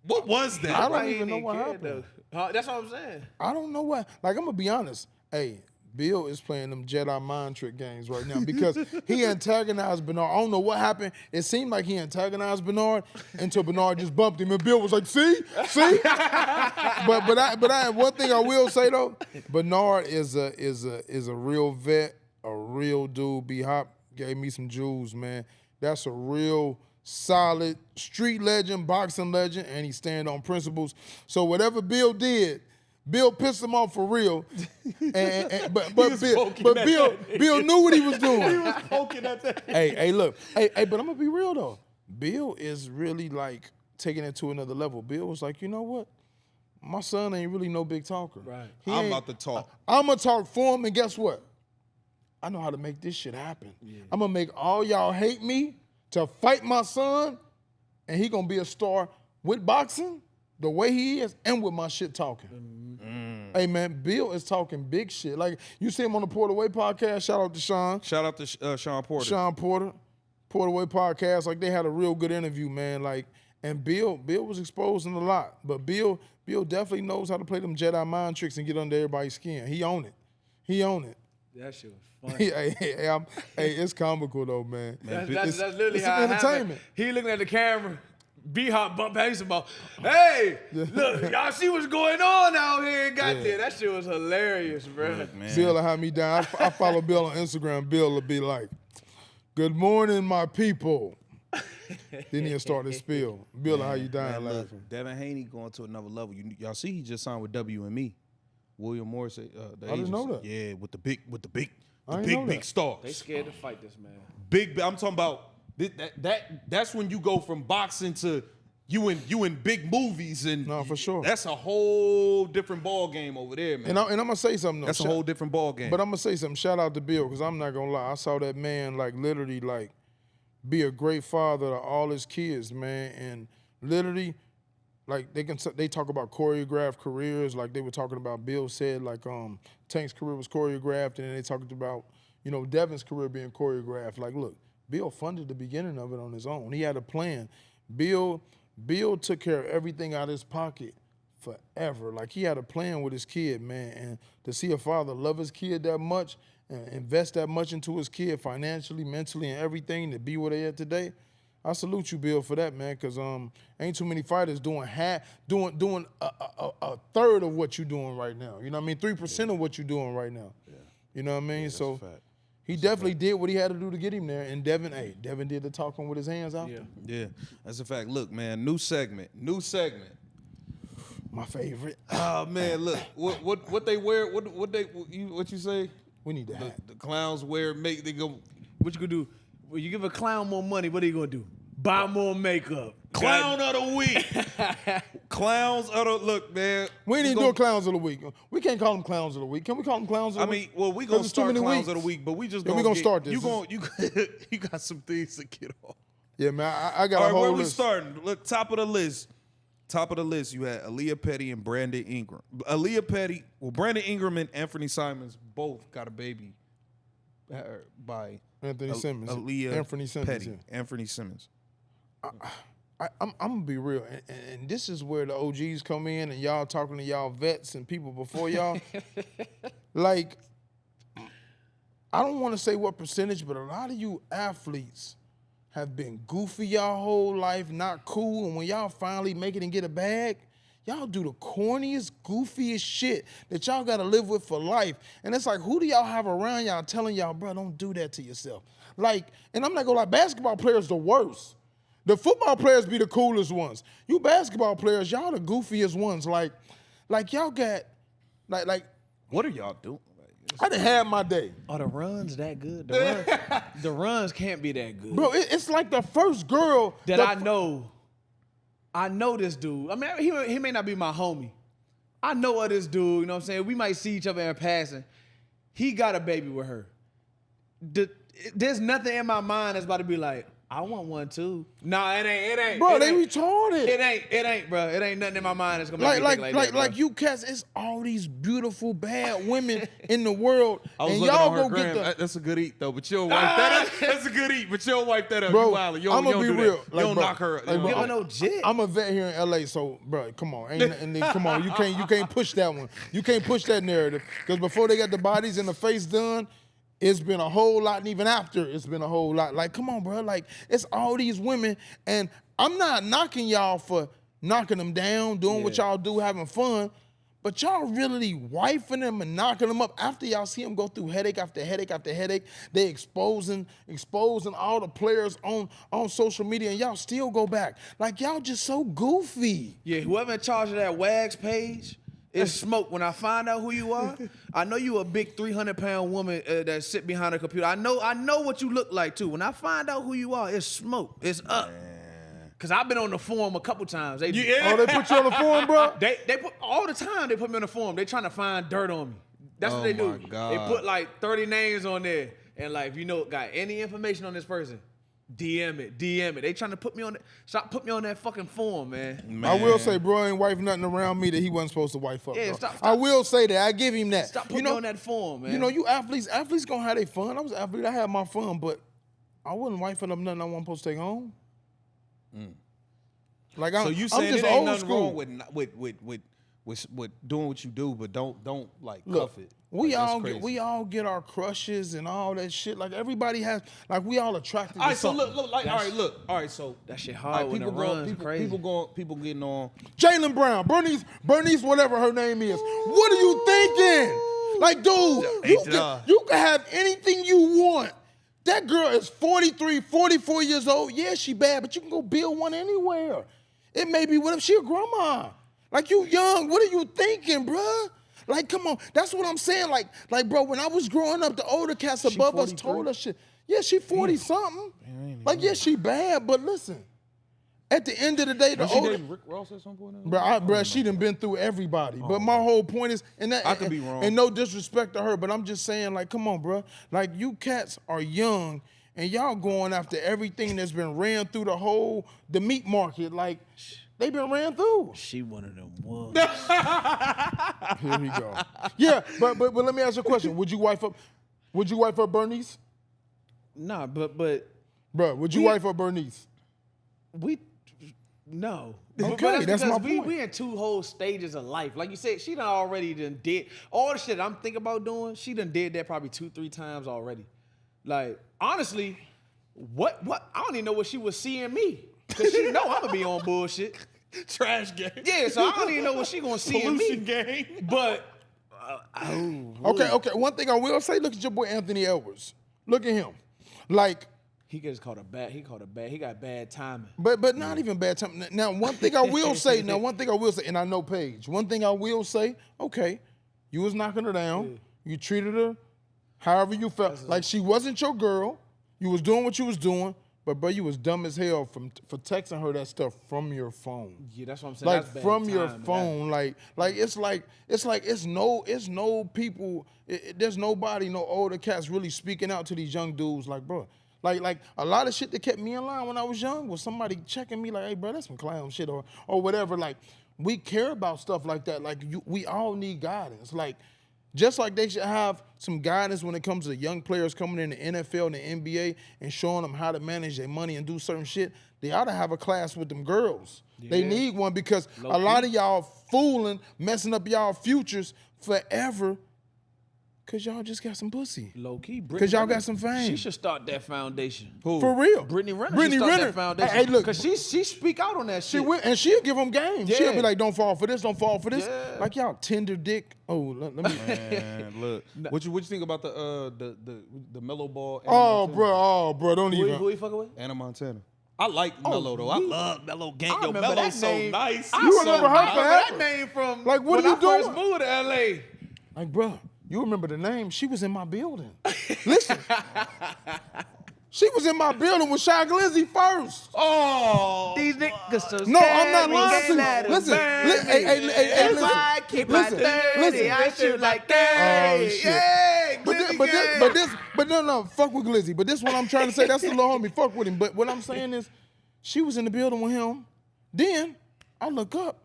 What was that? I don't Ain't even know what care, happened. though. That's what I'm saying. I don't know what. Like, I'm gonna be honest. Hey, Bill is playing them Jedi mind trick games right now because he antagonized Bernard. I don't know what happened. It seemed like he antagonized Bernard until Bernard just bumped him, and Bill was like, "See." But I one thing I will say though, Bernard is a real vet, a real dude. B-Hop gave me some jewels, man. That's a real solid street legend, boxing legend, and he stand on principles. So whatever Bill did, Bill pissed him off for real. But Bill knew what he was doing. He was poking at that. Hey, look. Hey, but I'm gonna be real though. Bill is really like taking it to another level. Bill was like, you know what? My son ain't really no big talker. Right. I'm about to talk. I'm gonna talk for him, and guess what? I know how to make this shit happen. Yeah. I'm gonna make all y'all hate me to fight my son, and he gonna be a star with boxing the way he is, and with my shit talking. Hey man, Bill is talking big shit. Like you see him on the Porter Way podcast. Shout out to Sean. Shout out to Sean Porter. Sean Porter, Porter Way podcast. Like they had a real good interview, man. Like, and Bill was exposing a lot, but Bill definitely knows how to play them Jedi mind tricks and get under everybody's skin. He own it. That shit was funny. hey, it's comical though, man. That's literally it's how it entertainment. happened. He looking at the camera. B-Hop bump Haney about, hey, look, y'all see what's going on out here in Goddamn. That shit was hilarious, bro. Look, man. Bill will have me down. I follow Bill on Instagram. Bill will be like, good morning, my people. Then he'll start his spiel. Bill will have you dying Man, laughing. look, Devin Haney going to another level. Y'all see he just signed with WME. William Morris, the I didn't know that. Yeah, with the I didn't know big that. stars. They scared to fight this man. Big. I'm talking about that's when you go from boxing to you in big movies and No, for sure. That's a whole different ball game over there, man. And I'm gonna say something though. That's a whole different ball game. But I'm gonna say something. Shout out to Bill, because I'm not gonna lie. I saw that man like literally like be a great father to all his kids, man, and literally like they talk about choreographed careers. Like they were talking about, Bill said like Tank's career was choreographed, and then they talked about Devin's career being choreographed. Like look, Bill funded the beginning of it on his own. He had a plan. Bill took care of everything out of his pocket forever. Like he had a plan with his kid, man. And to see a father love his kid that much and invest that much into his kid financially, mentally, and everything to be where they at today, I salute you, Bill, for that, man. Cause ain't too many fighters doing a third of what you're doing right now. You know what I mean? 3% of what you're doing right now. Yeah. You know what I mean? Yeah, so. that's a fact. He definitely did what he had to do to get him there. And Devin did the talking with his hands out there. Yeah, that's a fact. Look, man, new segment. My favorite. Oh man, look, what they wear? What you say? We need the hat. The clowns wear they go. What you gonna do? When you give a clown more money, what are you gonna do? Buy more makeup. Clown of the week. Clowns of the look, man. We ain't even doing clowns of the week. We can't call them clowns of the week. Can we call them clowns of the week? Well, we gonna start clowns of the week, but we just gonna start this. You got some things to get off. Yeah, man. I got All a right, whole where list. we starting? Look, top of the list. You had Aaliyah Petty and Brandon Ingram. Brandon Ingram and Anthony Simons both got a baby by Anthony Simmons. Aaliyah Anthony Simmons. Petty. Yeah. Anthony Simmons. I'm gonna be real, and this is where the OGs come in, and y'all talking to y'all vets and people before y'all. Like, I don't want to say what percentage, but a lot of you athletes have been goofy y'all whole life, not cool, and when y'all finally make it and get a bag, y'all do the corniest, goofiest shit that y'all gotta live with for life. And it's like, who do y'all have around y'all telling y'all, bro, don't do that to yourself? Like, and I'm not gonna lie, basketball players the worst. The football players be the coolest ones. You basketball players, y'all the goofiest ones. Like y'all got, like. What are y'all doing? I done had my day. Are the runs that good? The runs can't be that good. Bro, it's like the first girl. That I know. I know this dude. I mean, he may not be my homie. I know of this dude, you know what I'm saying? We might see each other in passing. He got a baby with her. There's nothing in my mind that's about to be like, I want one too. Nah, it ain't. Bro, they retarded. It ain't, bro. It ain't nothing in my mind that's gonna make me think like that, bro. Like you cats, it's all these beautiful, bad women in the world. I was and looking y'all on her go gram. get the. That's a good eat though, but you'll wipe that up. That's a good eat, but you'll wipe that up. Bro, You wildin'. You I'ma don't be do real. That. Like, You don't bro, knock her. like, You bro, don't- Give her no jit. I'm a vet here in LA, so bro, come on, come on, you can't push that one. You can't push that narrative because before they got the bodies and the face done, it's been a whole lot, and even after, it's been a whole lot. Like, come on, bro, like it's all these women, and I'm not knocking y'all for knocking them down, doing what y'all do, having fun. But y'all really wifing them and knocking them up after y'all see them go through headache after headache after headache. They exposing all the players on social media, and y'all still go back. Like, y'all just so goofy. Yeah, whoever in charge of that WAGs page It's smoke. When I find out who you are, I know you a big 300-pound woman that sit behind a computer. I know what you look like too. When I find out who you are, it's smoke. It's up. Cause I've been on the forum a couple times. Oh, they put you on the forum, bro? They put all the time. They put me on the forum. They trying to find dirt on me. That's what they do. God. They put like 30 names on there, and like if you know got any information on this person, DM it. They trying to put me on. Stop putting me on that fucking forum, man. I will say, bro, ain't wife nothing around me that he wasn't supposed to wife up. Yeah, bro. stop. I will say that. I give him that. Stop putting me on that forum, man. You know, you athletes gonna have their fun. I was an athlete. I had my fun, but I wasn't wifing up nothing I wasn't supposed to take home. Like So you I'm saying just it ain't old nothing school. wrong with doing what you do, but don't like Look, cuff it. we Like, that's all crazy. we all get our crushes and all that shit. Like everybody has, like we all attracted All to right, so something. look, all right, so that shit all hard right, when it runs crazy. people getting on. Jaylen Brown, Bernice, whatever her name is. What are you thinking? Like, dude, you can have anything you want. That girl is 43, 44 years old. Yeah, she bad, but you can go build one anywhere. It may be what if she a grandma? Like, you young, what are you thinking, bruh? Like, come on. That's what I'm saying. Like, bro, when I was growing up, the older cats above us told us shit. Yeah, she 40-something. Like, yeah, she bad, but listen. At the end of the day, the She older... dated Rick Ross at some point? Bruh, she done been through everybody. But my whole point is, I could be wrong. And no disrespect to her, but I'm just saying, like, come on, bruh. Like, you cats are young, and y'all going after everything that's been ran through the meat market. Like, they been ran through. She one of them ones. Here we go. Yeah, but let me ask you a question. Would you wife up Bernice? Nah, but Bruh, would you wife up Bernice? No. Okay, that's my point. We in two whole stages of life. Like you said, she done already did all the shit I'm thinking about doing. She done did that probably 2-3 times already. Like, honestly, what I don't even know what she was seeing me. Cause she know I'm gonna be on bullshit. Trash game. Yeah, so I don't even know what she gonna see in me. Pollution game. But Okay. One thing I will say, look at your boy Anthony Edwards. Look at him. Like, he got bad timing. But not even bad time. Now, one thing I will say, and I know Paige. One thing I will say, okay, you was knocking her down. Yeah. You treated her however you felt. Like she wasn't your girl. You was doing what you was doing. But bro, you was dumb as hell for texting her that stuff from your phone. Yeah, that's what I'm saying. Like that's bad from your timing. phone. It's no people. There's nobody, no older cats really speaking out to these young dudes. Like, bro. Like a lot of shit that kept me in line when I was young was somebody checking me like, hey, bro, that's some clown shit or whatever. Like, we care about stuff like that. Like, we all need guidance. Like, just like they should have some guidance when it comes to young players coming in the NFL and the NBA and showing them how to manage their money and do certain shit, they ought to have a class with them girls. Yeah. They need one because a lot of y'all fooling, messing up y'all futures forever. Cause y'all just got some pussy. Low key, cause y'all got some fame. She should start that foundation. Who? For real. Brittany Renner should start that foundation. Hey, look. Cause she speak out on that shit. She will, and she'll give them game. Yeah. She'll be like, don't fall for this, don't fall for this. Yeah. Like y'all tender dick. Oh, let me. Man, look. What you think about the Mellow Ball? Oh, bro, don't even. Who you fucking with? Anna Montana. I like Mellow though. I love Mellow gang. I Yo, remember Mellow that so name. nice. You remember her I remember that forever. name from Like, what when are you I first doing? moved to LA. Like, bro, you remember the name? She was in my building. Listen. She was in my building with Shy Glizzy first. Oh, these niggas so No, I'm not scary, lying to they you. let 'em Listen, burn listen, me. hey, If I keep my listen, 30, listen. I shoot like 30. Oh, shit. Yeah, But no, fuck with Glizzy. But this what I'm trying to say. That's the little homie. Fuck with him. But what I'm saying is, she was in the building with him. Then I look up.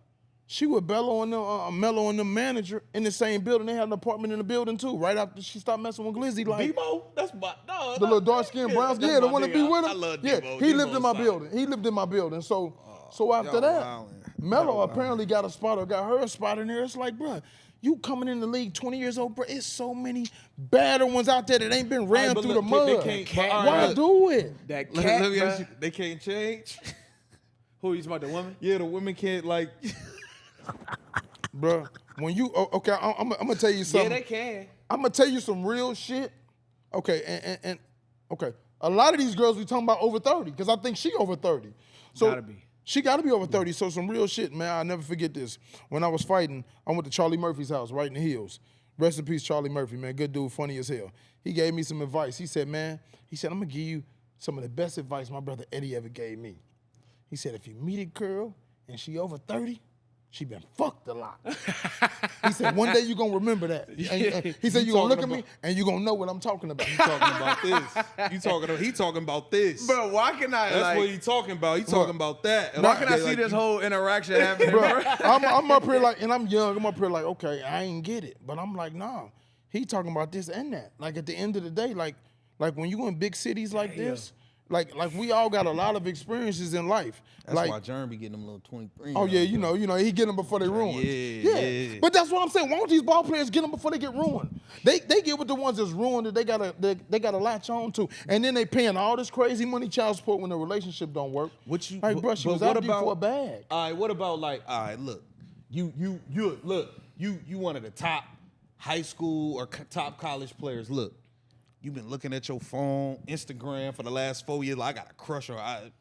She with Mello and the manager in the same building. They had an apartment in the building too. Right after she stopped messing with Glizzy, like Debo? That's my dog. the little dark skinned brown, the one that be with him. I love yeah, Debo. he lived in my Debo's building. He lived in my building. So after y'all that, wildin'. Mello apparently got a spot or got her a spot in there. It's like, bruh, you coming in the league 20 years old, bro. It's so many badder ones out there that ain't been ran but through look, the mud. they can't- Why look. do it? That Let cat, me ask bruh. you, they can't change. Who you talking about, the woman? Yeah, the women can't like. Bruh, when you okay, I'm gonna tell you something. Yeah, they can. I'm gonna tell you some real shit. Okay, and okay, a lot of these girls we talking about over 30, because I think she over 30. So Gotta be. She got to be over 30, so some real shit, man. I'll never forget this. When I was fighting, I went to Charlie Murphy's house right in the hills. Rest in peace, Charlie Murphy, man. Good dude, funny as hell. He gave me some advice. He said, man, I'm going to give you some of the best advice my brother Eddie ever gave me. He said, if you meet a girl and she over 30, she been fucked a lot. He said, one day you going to remember that. He said, you going to look at me and you going to know what I'm talking about. You talking about this. He talking about this. Bro, why can I? That's what he talking about. He talking about that. And Why can I see this whole interaction happening, Bro, bro? I'm up here like, and I'm young. I'm up here like, okay, I ain't get it. But I'm like, nah, he talking about this and that. Like at the end of the day, like when you in big cities like this, like we all got a lot of experiences in life. That's like, why Jerm be getting them little 23. oh yeah, you know, he get them before they ruin. Yeah. But that's what I'm saying. Why don't these ball players get them before they get ruined? They get with the ones that's ruined that they gotta latch on to, and then they paying all this crazy money child support when the relationship don't work. What you like, bro? She was out there for a bag. All right, what about like? All right, look, you one of the top high school or top college players. Look, you've been looking at your phone, Instagram for the last 4 years. Like, I got a crush on.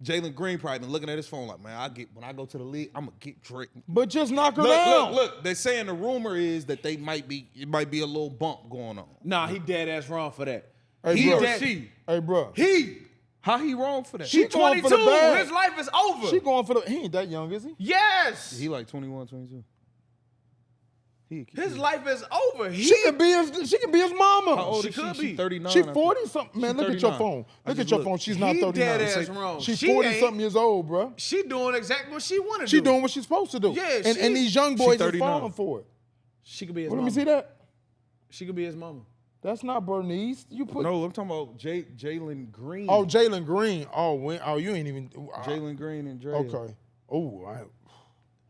Jalen Green probably been looking at his phone like, man, when I go to the league, I'm gonna get Drake. But just knock her down. Look. They're saying the rumor is that it might be a little bump going on. Nah, he dead ass wrong for that. Hey, He bro. dead. Hey, bro. How he wrong for that? She going 22. for the bag. His life is over. She going for the. He ain't that young, is he? Yes. He like 21, 22. His life is over. She can be his mama. How old She is she? could She be. 39. She I think. 40 something. Man, She look at your 39. phone. I Look just at your looked. phone. She's not He 39. dead ass wrong. She's She 40 ain't. something years old, bro. She doing exactly what she want to do. She doing what she's supposed to do. Yeah, and these young boys are 39. falling for it. She could be his Well, let mama. me see that. She could be his mama. That's not Bernice. You put. No, I'm talking about Jalen Green. Oh, Jalen Green. Oh, you ain't even. Jalen Green and Dre. Okay. Oh,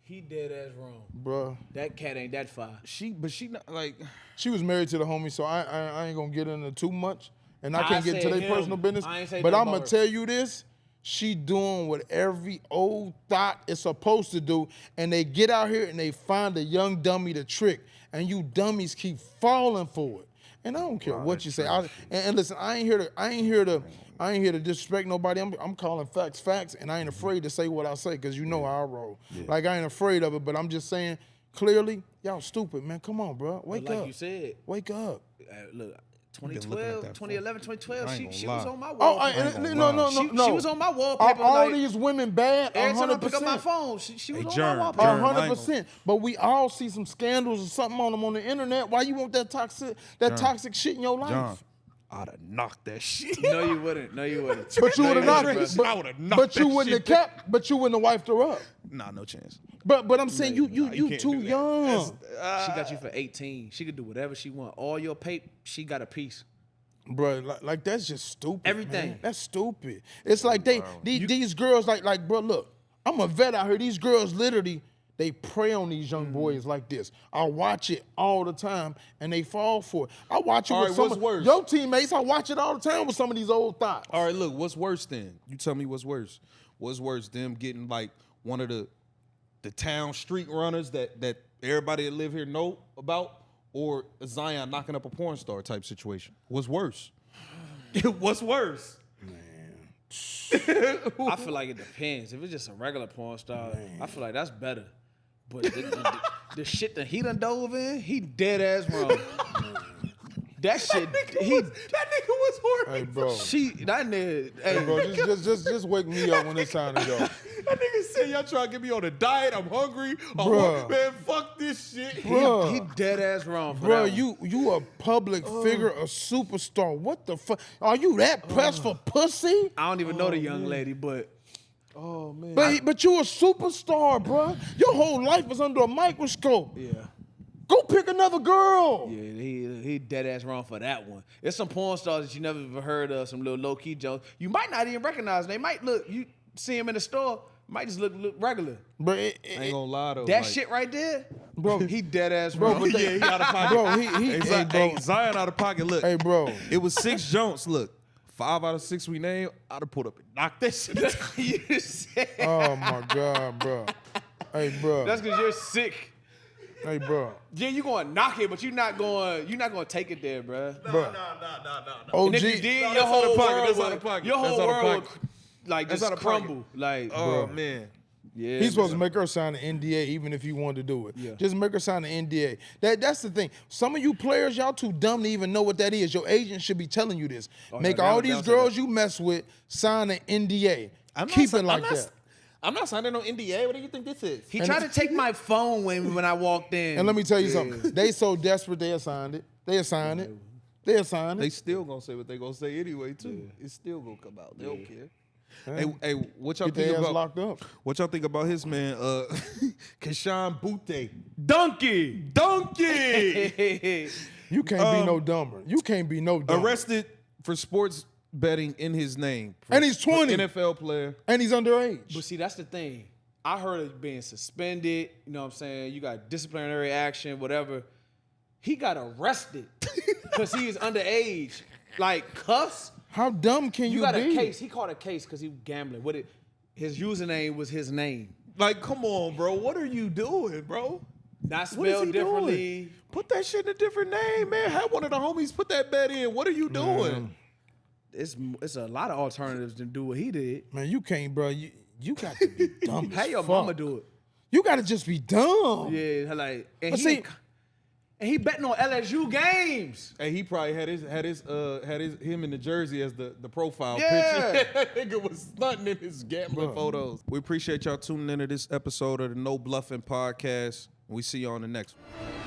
He dead ass wrong. bruh. That cat ain't that fire. She not like. She was married to the homie, so I ain't gonna get into too much, and I I can't get into said their him. personal business. I ain't say But nothing I'm gonna about her. tell you this: she doing what every old thought is supposed to do, and they get out here and they find a young dummy to trick, and you dummies keep falling for it. And I don't care what you say. And listen, I ain't here to disrespect nobody. I'm calling facts, and I ain't afraid to say what I say because you know how I roll. Like I ain't afraid of it, but I'm just saying clearly, y'all stupid, man. Come on, bro. Wake Like up. you said, Wake up. look, looking at 2012, that 2011, 2012, I ain't she gonna was lie. on my Oh, wallpaper. no. She was on my wallpaper. All like, these women bad, every time I 100%. pick up my phone, she was on Germ, my Germ. wallpaper. 100%. But we all see some scandals or something on them on the internet. Why you want that toxic shit in your life? John, I'd have knocked that shit. No, you wouldn't. No, you wouldn't. But you would have knocked bro. it. I would've knocked But you that wouldn't have shit kept. But you wouldn't have wiped her up. Nah, no chance. But I'm saying you can't too do that. young. She got you for 18. She could do whatever she want. All your pay, she got a piece. Bro, like that's just stupid. Everything. man. That's stupid. It's like these girls like bro, look, I'm a vet out here. These girls literally they prey on these young boys like this. I watch it all the time and they fall for it. I watch it All with right, some what's of worse? your teammates. I watch it all the time with some of these old thoughts. All right, look, what's worse then? You tell me what's worse. What's worse, them getting like one of the town street runners that everybody that live here know about, or Zion knocking up a porn star type situation? What's worse? What's worse? I feel like it depends. If it's just a regular porn star, I feel like that's better. But the shit that he done dove in, he dead ass wrong. That shit, that nigga was horrible. Hey, bro. That nigga, Hey, bro, just wake me up when it's time to go. That nigga said y'all trying to get me on a diet. I'm hungry. Bruh. Man, fuck this shit. Bruh. he dead ass wrong for Bro, that one. you a public figure, a superstar. What the fuck? Are you that pressed for pussy? I don't even know the young lady, but Oh man. But you a superstar, bro. Your whole life is under a microscope. yeah. Go pick another girl. Yeah, he dead ass wrong for that one. There's some porn stars that you never even heard of, some little low key jokes. You might not even recognize them. They might look, you see him in the store, might just look regular. But I ain't gonna lie though. That like, shit right there, Bro. he dead ass Bro, wrong. but Yeah, he out of pocket. Bro, he hey, bro. Hey, Zion out of pocket. Look, Hey, bro. it was 6 jumps. Look, 5 out of 6 we named. I'd have put up and knocked that shit. You said- Oh my God, bro. Hey, bro. That's because you're sick. Hey, bro. Yeah, you gonna knock it, but you're not gonna take it there, bruh. Bro. No. OG. And if you did, No, your that's out whole of pocket. world That's would, out of pocket. your That's whole out of world would pocket. like That's just out of pocket. crumble. Like, Oh man. yeah, He's supposed to make her sign an NDA even if he wanted to do it. Yeah. Just make her sign an NDA. That's the thing. Some of you players, y'all too dumb to even know what that is. Your agent should be telling you this. Make no, all they don't these say girls that. you mess with sign an NDA. I'm not Keep si- it like I'm not, that. I'm not signing no NDA. What do you think this is? he tried to take my phone when I walked in. And let me tell you something. They so desperate they assigned it. They assigned it. They assigned They it. still gonna say what they gonna say anyway too. It's still gonna come out. They don't care. Yeah. Hey, what y'all Get think their ass about? locked up. What y'all think about his man, Kashan Butte? Donkey. Donkey You can't be no dumber. You can't be no dumber. arrested for sports betting in his name, And he's 20. NFL player. And he's underage. But see, that's the thing. I heard it being suspended. You know what I'm saying? You got disciplinary action, whatever. He got arrested because he is underage. Like, cuffs. How dumb can you, You got be? a case. He caught a case because he was gambling. His username was his name. Like, come on, bro. What are you doing, bro? Not What is spelled he differently. doing? Put that shit in a different name, man. Have one of the homies put that bet in. What are you doing? It's a lot of alternatives to do what he did. Man, you can't, bro. You got to be dumb. How as your fuck. mama do it? You got to just be dumb. Yeah, like and But he see- and he betting on LSU games. Hey, he probably had him in the jersey as the profile Yeah. picture. That nigga was stunting in his gambling photos. We appreciate y'all tuning into this episode of the No Bluffing Podcast. We see you on the next one.